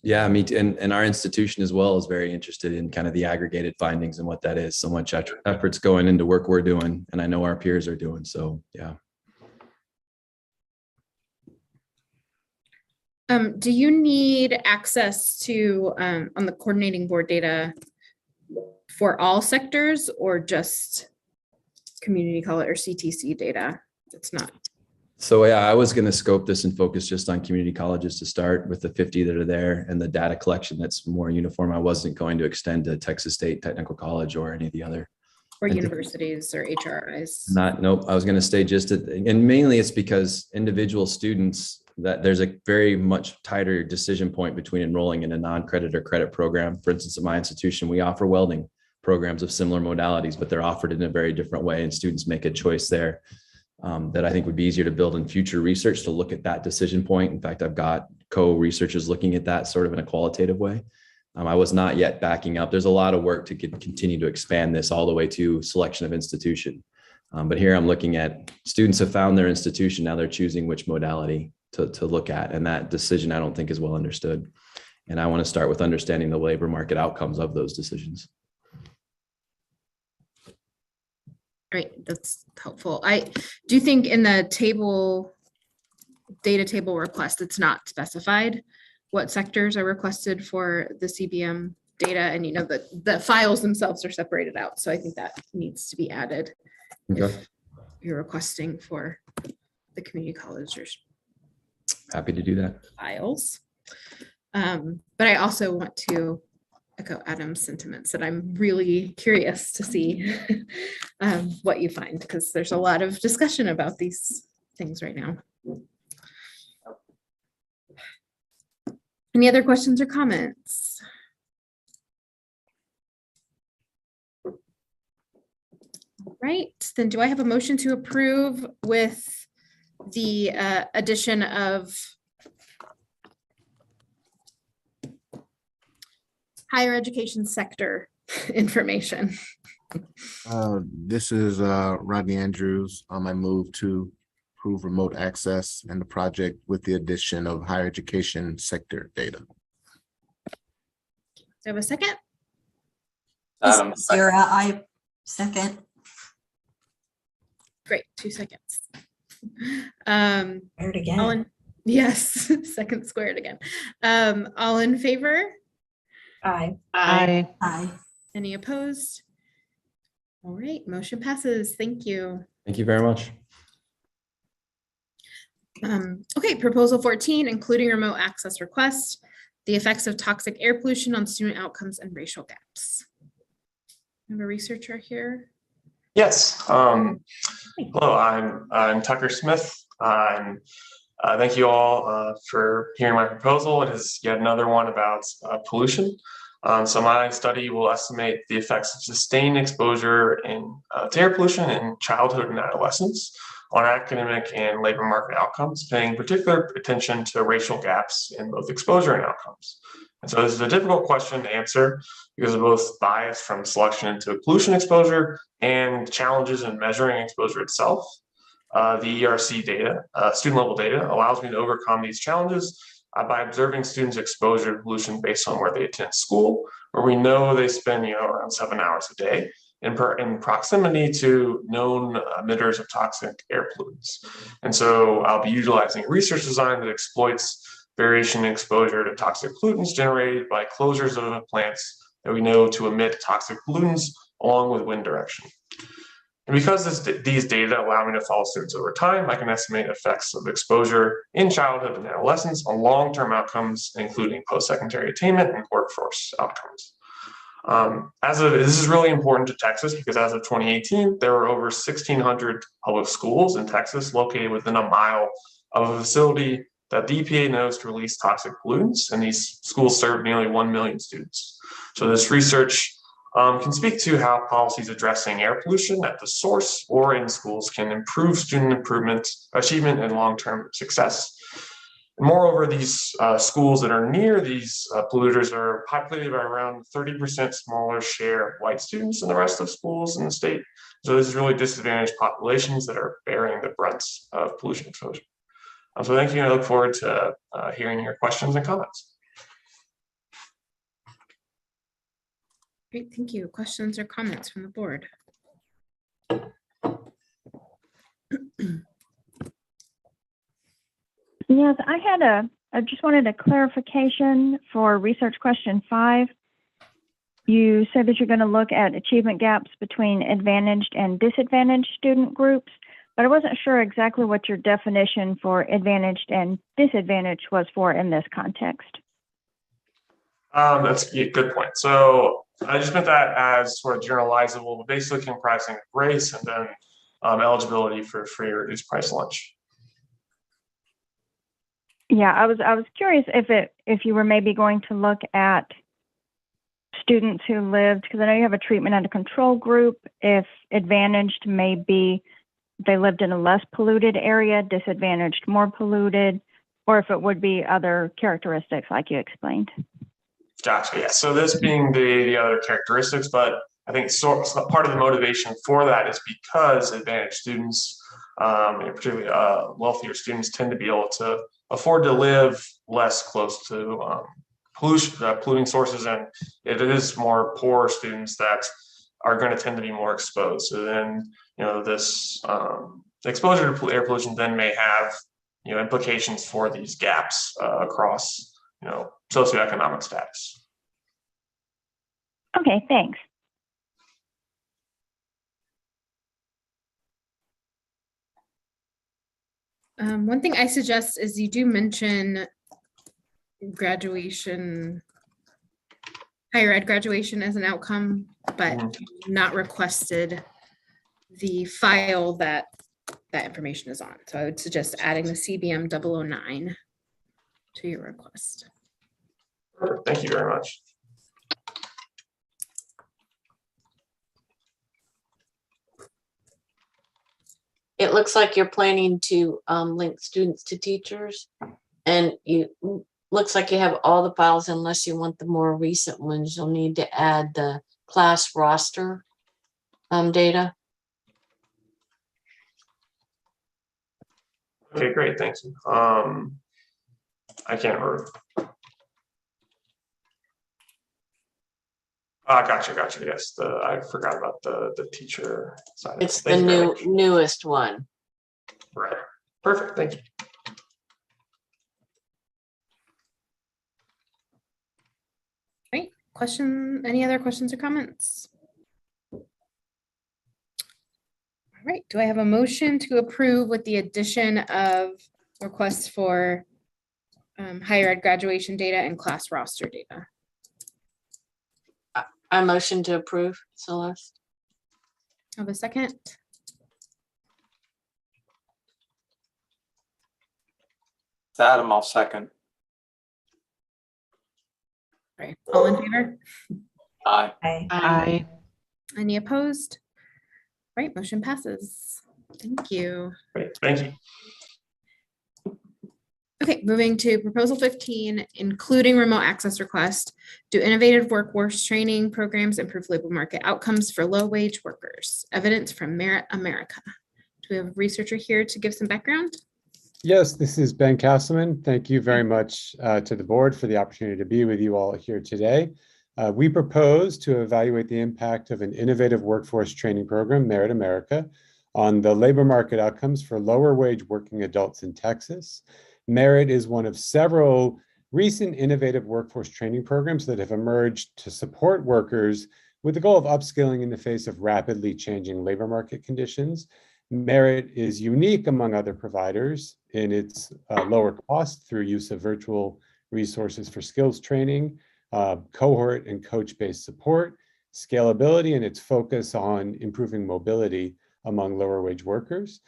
Yeah, me too. And our institution as well is very interested in kind of the aggregated findings and what that is. So much effort's going into work we're doing, and I know our peers are doing. So yeah. Do you need access to on the coordinating board data for all sectors or just community college or CTC data? It's not. So yeah, I was going to scope this and focus just on community colleges to start with the 50 that are there and the data collection that's more uniform. I wasn't going to extend to Texas State Technical College or any of the other. Or universities or HRIs. Nope. I was going to stay just at, and mainly it's because individual students, that there's a very much tighter decision point between enrolling in a non-credit or credit program. For instance, at my institution, we offer welding programs of similar modalities, but they're offered in a very different way, and students make a choice there that I think would be easier to build in future research to look at that decision point. In fact, I've got co-researchers looking at that sort of in a qualitative way. I was not yet backing up. There's a lot of work to continue to expand this all the way to selection of institution. But here I'm looking at students have found their institution. Now they're choosing which modality to look at. And that decision I don't think is well understood. And I want to start with understanding the labor market outcomes of those decisions. Right, that's helpful. I do think in the data table request, it's not specified what sectors are requested for the CBM data, and the files themselves are separated out. So I think that needs to be added if you're requesting for the community colleges. Happy to do that. Files. But I also want to echo Adam's sentiments that I'm really curious to see what you find, because there's a lot of discussion about these things right now. Any other questions or comments? All right, then do I have a motion to approve with the addition of higher education sector information? This is Rodney Andrews. I move to approve remote access and the project with the addition of higher education sector data. Do I have a second? Sarah, I second. Great, 2 seconds. Squared again. Yes, second squared again. All in favor? Aye. Aye. Aye. Any opposed? All right, motion passes. Thank you. Thank you very much. Okay, proposal 14, including remote access request. the effects of toxic air pollution on student outcomes and racial gaps. I have a researcher here. Yes. Hello, I'm Tucker Smith. Thank you all for hearing my proposal. It is yet another one about pollution. So my study will estimate the effects of sustained exposure to air pollution in childhood and adolescence on academic and labor market outcomes, paying particular attention to racial gaps in both exposure and outcomes. And so this is a difficult question to answer because of both bias from selection into pollution exposure and challenges in measuring exposure itself. The ERC data, student level data, allows me to overcome these challenges by observing students' exposure to pollution based on where they attend school, where we know they spend around 7 hours a day in proximity to known emitters of toxic air pollutants. And so I'll be utilizing research design that exploits variation in exposure to toxic pollutants generated by closures of plants that we know to emit toxic pollutants along with wind direction. And because these data allow me to follow students over time, I can estimate effects of exposure in childhood and adolescence on long-term outcomes, including post-secondary attainment and workforce outcomes. This is really important to Texas because as of 2018, there were over 1,600 public schools in Texas located within a mile of a facility that the EPA knows to release toxic pollutants, and these schools serve nearly 1 million students. So this research can speak to how policies addressing air pollution at the source or in schools can improve student achievement and long-term success. Moreover, these schools that are near these polluters are populated by around 30% smaller share of white students than the rest of schools in the state. So this is really disadvantaged populations that are bearing the brunt of pollution exposure. So thank you, and I look forward to hearing your questions and comments. Great, thank you. Questions or comments from the board? Yes, I just wanted a clarification for research question 5. You said that you're going to look at achievement gaps between advantaged and disadvantaged student groups, but I wasn't sure exactly what your definition for advantaged and disadvantaged was for in this context. That's a good point. So I just meant that as sort of generalizable, but basically comprising of race and then eligibility for free or reduced price lunch. Yeah, I was curious if you were maybe going to look at students who lived, because I know you have a treatment and a control group, if advantaged may be they lived in a less polluted area, disadvantaged more polluted, or if it would be other characteristics like you explained. Gotcha. Yeah. So this being the other characteristics, but I think part of the motivation for that is because advantaged students, particularly wealthier students, tend to be able to afford to live less close to polluting sources, and it is more poor students that are going to tend to be more exposed. So then, this exposure to air pollution then may have, implications for these gaps across, socioeconomic status. Okay, thanks. One thing I suggest is you do mention graduation, higher ed graduation as an outcome, but not requested the file that information is on. So I would suggest adding the CBM 009 to your request. Perfect. Thank you very much. It looks like you're planning to link students to teachers, and looks like you have all the files unless you want the more recent ones. You'll need to add the class roster data. Okay, great. Thank you. I can't remember. Gotcha. Yes, I forgot about the teacher side. It's the newest one. Right. Perfect. Thank you. Great. Any other questions or comments? All right. Do I have a motion to approve with the addition of requests for higher ed graduation data and class roster data. I motion to approve, Celeste. Have a second? It's Adam, I'll second. Right, all in favor? Aye. Aye. Any opposed? Right, motion passes. Thank you. Great, thank you. Okay, moving to proposal 15, including remote access request. Do innovative workforce training programs improve labor market outcomes for low wage workers? Evidence from Merit America. Do we have a researcher here to give some background? Yes, this is Ben Castleman. Thank you very much to the board for the opportunity to be with you all here today. We propose to evaluate the impact of an innovative workforce training program, Merit America, on the labor market outcomes for lower wage working adults in Texas. Merit is one of several recent innovative workforce training programs that have emerged to support workers with the goal of upskilling in the face of rapidly changing labor market conditions. Merit is unique among other providers in its lower cost through use of virtual resources for skills training, cohort and coach-based support, scalability, and its focus on improving mobility among lower wage workers.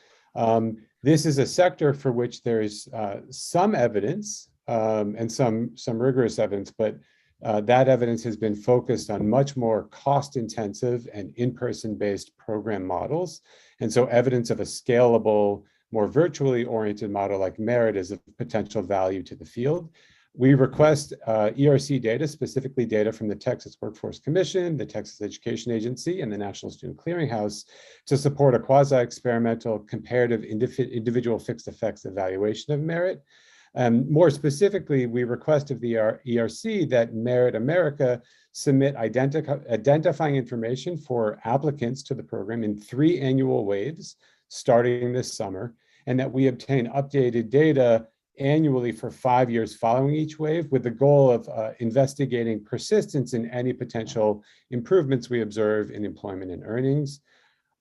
This is a sector for which there is some evidence and some rigorous evidence, but that evidence has been focused on much more cost-intensive and in-person based program models. And so evidence of a scalable, more virtually oriented model like Merit is of potential value to the field. We request ERC data, specifically data from the Texas Workforce Commission, the Texas Education Agency, and the National Student Clearinghouse to support a quasi-experimental comparative individual fixed effects evaluation of Merit. More specifically, we request of the ERC that Merit America submit identifying information for applicants to the program in 3 annual waves starting this summer, and that we obtain updated data annually for 5 years following each wave with the goal of investigating persistence in any potential improvements we observe in employment and earnings.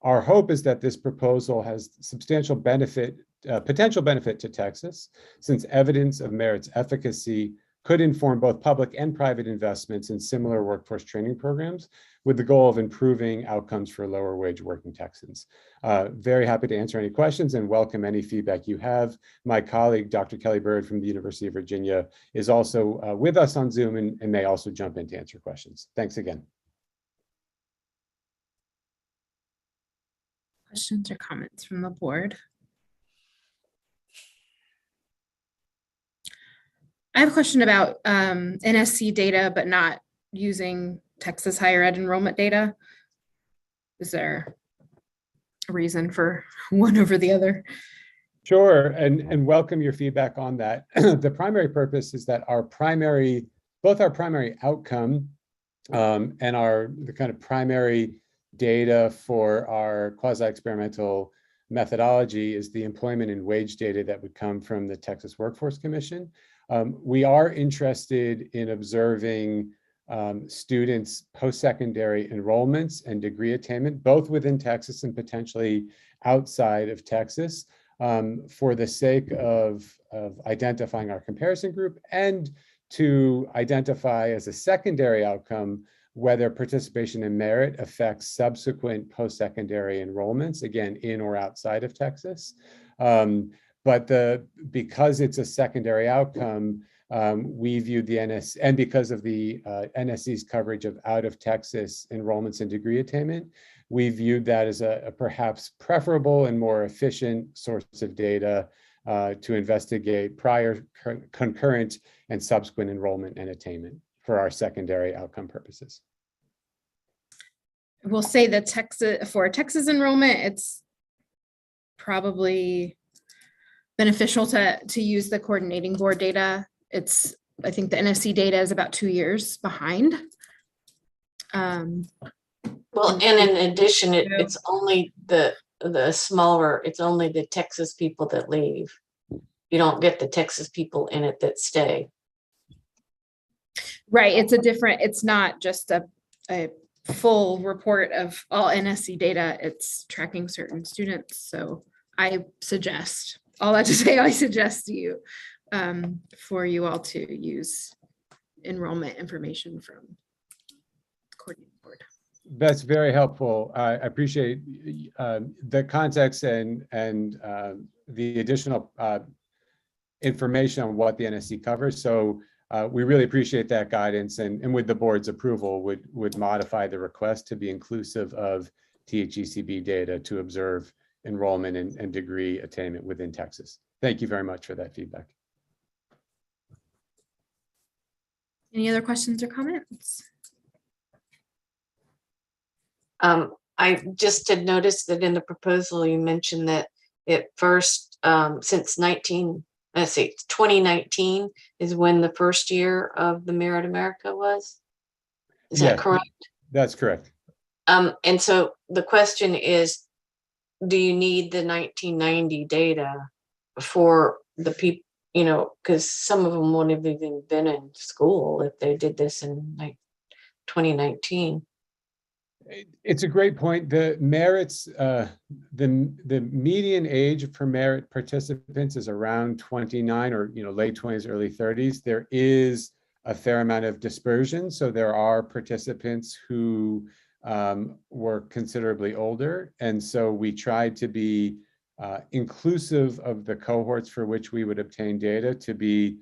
Our hope is that this proposal has substantial potential benefit to Texas, since evidence of Merit's efficacy could inform both public and private investments in similar workforce training programs with the goal of improving outcomes for lower wage working Texans. Very happy to answer any questions and welcome any feedback you have. My colleague, Dr. Kelly Bird from the University of Virginia, is also with us on Zoom and may also jump in to answer questions. Thanks again. Questions or comments from the board? I have a question about NSC data, but not using Texas higher ed enrollment data. Is there a reason for one over the other? Sure, and welcome your feedback on that. The primary purpose is that both our primary outcome and the kind of primary data for our quasi-experimental methodology is the employment and wage data that would come from the Texas Workforce Commission. We are interested in observing students' post-secondary enrollments and degree attainment, both within Texas and potentially outside of Texas, for the sake of identifying our comparison group and to identify as a secondary outcome whether participation in Merit affects subsequent post-secondary enrollments, again, in or outside of Texas. But because it's a secondary outcome, we view the NS, and because of the NSC's coverage of out of Texas enrollments and degree attainment, we viewed that as a perhaps preferable and more efficient source of data to investigate prior, concurrent, and subsequent enrollment and attainment for our secondary outcome purposes. We'll say that for Texas enrollment, it's probably beneficial to use the coordinating board data. I think the NSC data is about 2 years behind. Well, and in addition, it's only the Texas people that leave. You don't get the Texas people in it that stay. Right, it's not just a full report of all NSC data, it's tracking certain students. So I suggest to you for you all to use enrollment information from the coordinating board. That's very helpful. I appreciate the context and the additional information on what the NSC covers. So we really appreciate that guidance, and with the board's approval would modify the request to be inclusive of THECB data to observe enrollment and degree attainment within Texas. Thank you very much for that feedback. Any other questions or comments? I just had noticed that in the proposal, you mentioned that it first, since 2019 is when the first year of the Merit America was. Is that correct? That's correct. And so the question is, do you need the 1990 data for the people, you know, because some of them won't have even been in school if they did this in like 2019. It's a great point. The merits, the median age for merit participants is around 29 or late 20s, early 30s. There is a fair amount of dispersion. So there are participants who were considerably older. And so we tried to be inclusive of the cohorts for which we would obtain data to be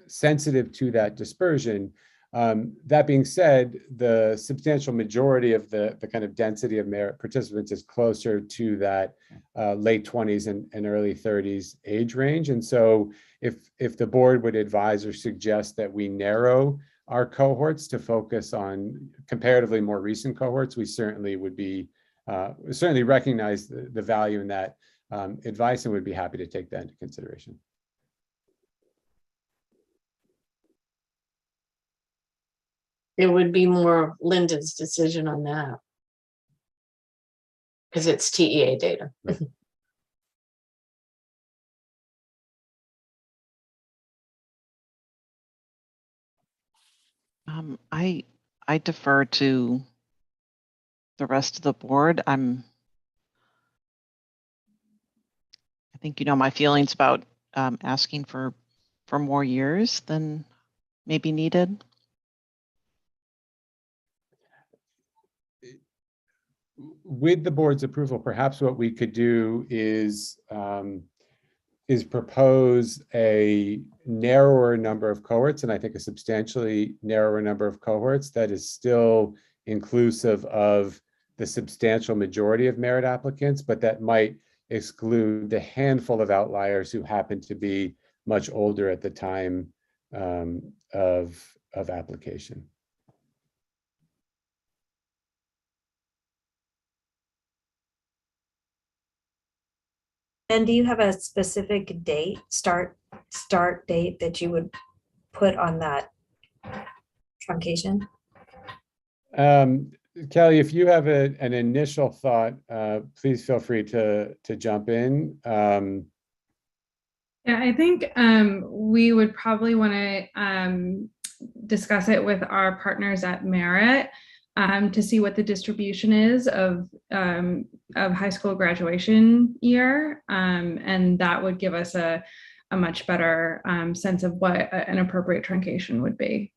sensitive to that dispersion. That being said, the substantial majority of the kind of density of merit participants is closer to that late 20s and early 30s age range. And so if the board would advise or suggest that we narrow our cohorts to focus on comparatively more recent cohorts, we certainly would be, certainly recognize the value in that advice and would be happy to take that into consideration. It would be more Linda's decision on that because it's TEA data. Right. I defer to the rest of the board. I think you know my feelings about asking for more years than maybe needed. With the board's approval, perhaps what we could do is propose a narrower number of cohorts, and I think a substantially narrower number of cohorts that is still inclusive of the substantial majority of merit applicants, but that might exclude the handful of outliers who happen to be much older at the time of application. And do you have a specific date, start date that you would put on that truncation? Kelly, if you have an initial thought, please feel free to jump in. Yeah, I think we would probably want to discuss it with our partners at Merit to see what the distribution is of high school graduation year, and that would give us a much better sense of what an appropriate truncation would be.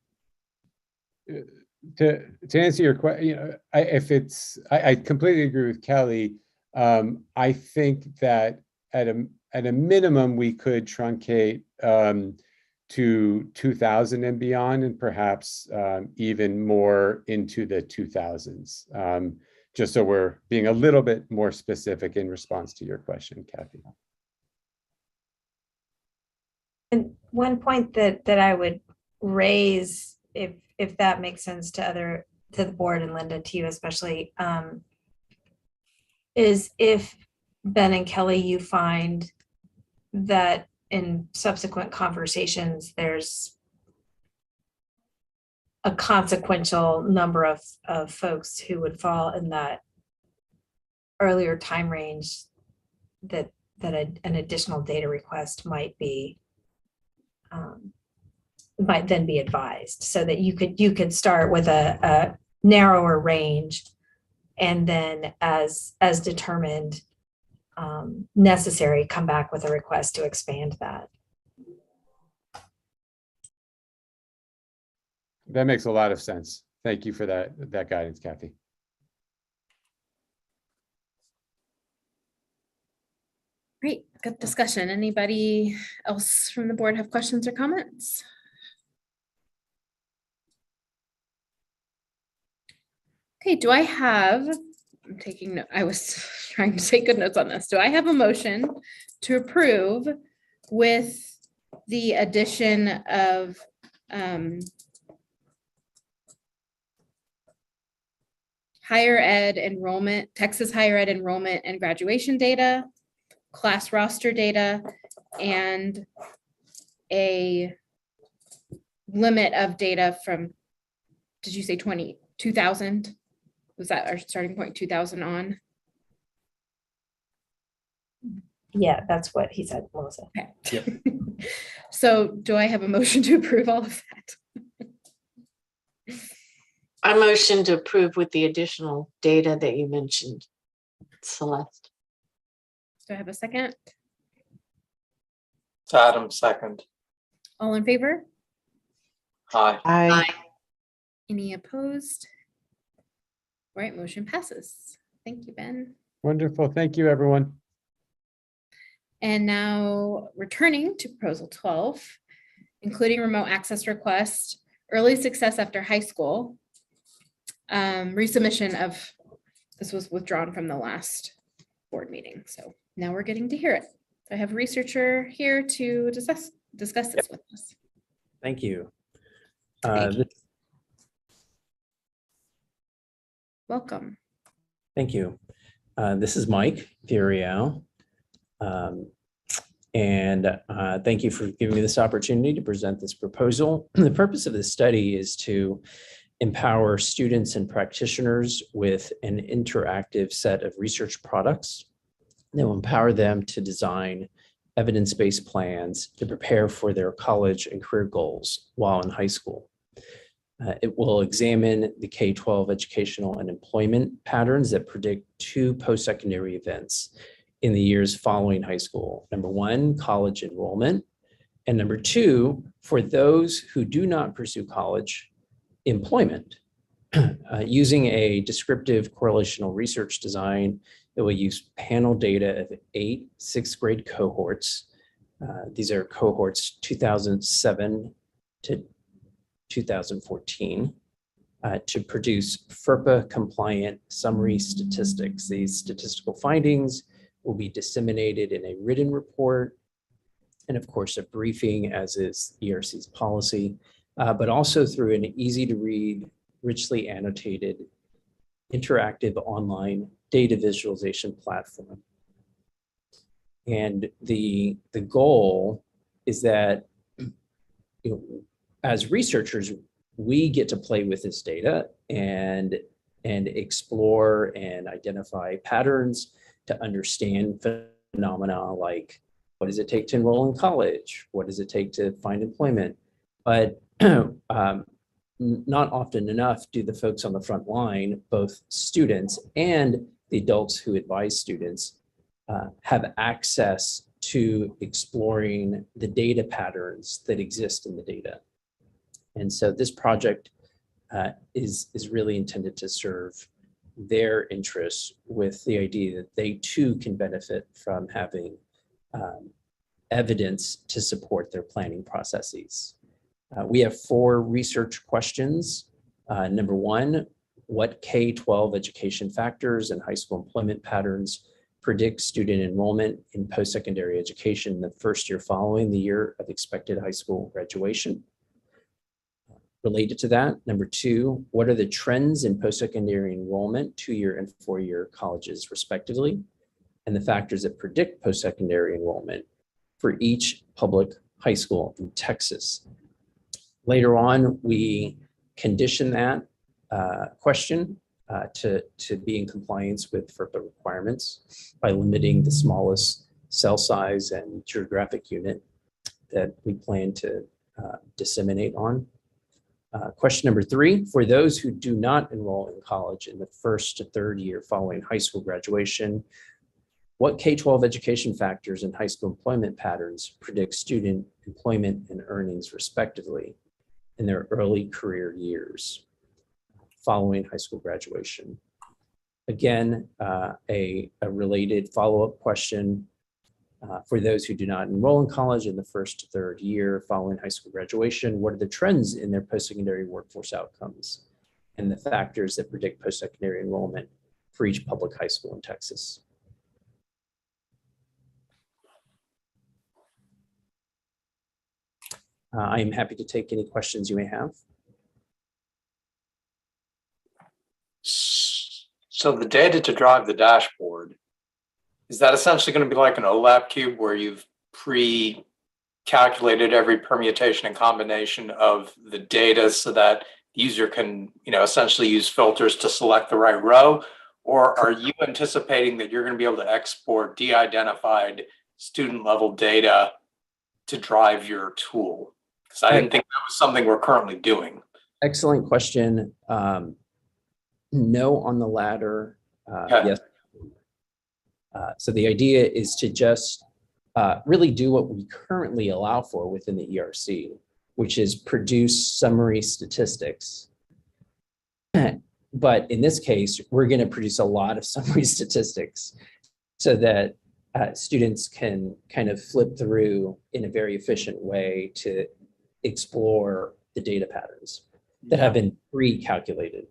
To answer your question, I completely agree with Kelly. I think that at a minimum we could truncate to 2000 and beyond, and perhaps even more into the 2000s, just so we're being a little bit more specific in response to your question, Kathy. And one point that I would raise, if that makes sense to the board and Linda, to you especially, is if Ben and Kelly, you find that in subsequent conversations, there's a consequential number of folks who would fall in that earlier time range that an additional data request might then be advised, so that you could start with a narrower range, and then as determined necessary, come back with a request to expand that. That makes a lot of sense. Thank you for that guidance, Kathy. Great, good discussion. Anybody else from the board have questions or comments? Okay, do I have, I'm taking note, I was trying to take good notes on this. Do I have a motion to approve with the addition of higher ed enrollment, Texas higher ed enrollment and graduation data, class roster data, and a limit of data from, did you say 2000? Was that our starting point, 2000 on? Yeah, that's what he said, Melissa. Okay. Yep. So do I have a motion to approve all of that? I motion to approve with the additional data that you mentioned, Celeste. Do I have a second? Adam, second. All in favor? Aye. Aye. Any opposed? All right, motion passes. Thank you, Ben. Wonderful. Thank you, everyone. And now returning to proposal 12, including remote access request, early success after high school. Resubmission of, this was withdrawn from the last board meeting. So now we're getting to hear it. I have a researcher here to discuss this with us. Thank you. Welcome. Thank you. This is Mike Furiel. And thank you for giving me this opportunity to present this proposal. The purpose of this study is to empower students and practitioners with an interactive set of research products that will empower them to design evidence-based plans to prepare for their college and career goals while in high school. It will examine the K-12 educational and employment patterns that predict two post-secondary events in the years following high school. Number one, college enrollment. And number two, for those who do not pursue college, employment. Using a descriptive correlational research design, it will use panel data of 8 sixth grade cohorts. These are cohorts 2007 to 2014 to produce FERPA compliant summary statistics. These statistical findings will be disseminated in a written report and of course a briefing, as is ERC's policy, but also through an easy to read, richly annotated, interactive online data visualization platform. And the goal is that, as researchers, we get to play with this data and explore and identify patterns to understand phenomena like, what does it take to enroll in college? What does it take to find employment? But not often enough do the folks on the front line, both students and the adults who advise students, have access to exploring the data patterns that exist in the data. And so this project is really intended to serve their interests with the idea that they too can benefit from having evidence to support their planning processes. We have 4 research questions. Number 1, what K-12 education factors and high school employment patterns predict student enrollment in post-secondary education in the first year following the year of expected high school graduation? Related to that, number 2, what are the trends in post-secondary enrollment, 2-year and 4-year colleges respectively, and the factors that predict post-secondary enrollment for each public high school in Texas? Later on, we condition that question to be in compliance with FERPA requirements by limiting the smallest cell size and geographic unit that we plan to disseminate on. Question number 3, for those who do not enroll in college in the first to third year following high school graduation, what K-12 education factors and high school employment patterns predict student employment and earnings respectively? in their early career years following high school graduation. Again, a related follow-up question for those who do not enroll in college in the first to third year following high school graduation, what are the trends in their post-secondary workforce outcomes and the factors that predict post-secondary enrollment for each public high school in Texas? I am happy to take any questions you may have. So the data to drive the dashboard, is that essentially going to be like an OLAP cube where you've pre-calculated every permutation and combination of the data so that the user can, essentially use filters to select the right row? Or are you anticipating that you're going to be able to export de-identified student level data to drive your tool? Because I didn't think that was something we're currently doing. Excellent question. No on the latter, yes. So the idea is to just really do what we currently allow for within the ERC, which is produce summary statistics. But in this case, we're going to produce a lot of summary statistics so that students can kind of flip through in a very efficient way to explore the data patterns that have been pre-calculated.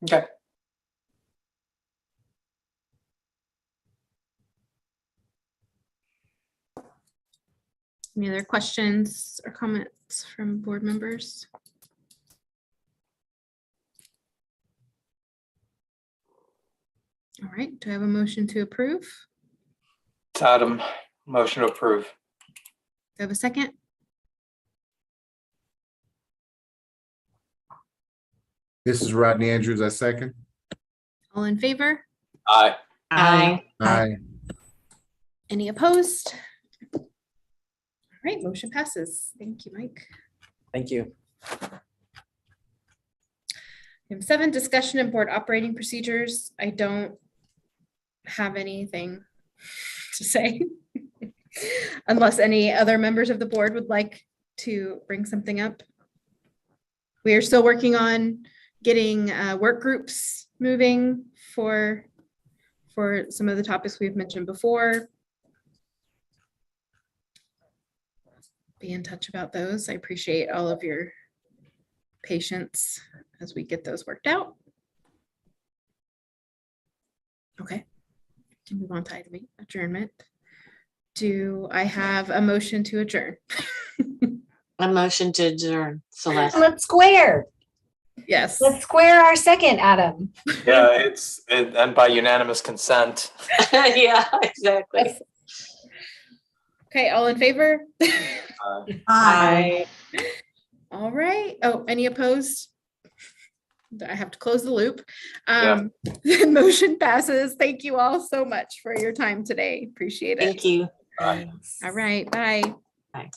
Okay. Any other questions or comments from board members? All right, do I have a motion to approve? It's Adam, motion to approve. Do I have a second? This is Rodney Andrews, I second. All in favor? Aye. Aye. Aye. Any opposed? All right, motion passes. Thank you, Mike. Thank you. Item 7, discussion and board operating procedures. I don't have anything to say unless any other members of the board would like to bring something up. We are still working on getting work groups moving for some of the topics we've mentioned before. Be in touch about those. I appreciate all of your patience as we get those worked out. Okay, can move on to item 8, adjournment. Do I have a motion to adjourn? A motion to adjourn, Celeste. Let's square. Yes. Let's square our second, Adam. Yeah, and by unanimous consent. Yeah, exactly. Yes. Okay, all in favor? Aye. All right. Oh, any opposed? I have to close the loop. The motion passes. Thank you all so much for your time today. Appreciate it. Thank you. Bye. All right. Bye. Bye.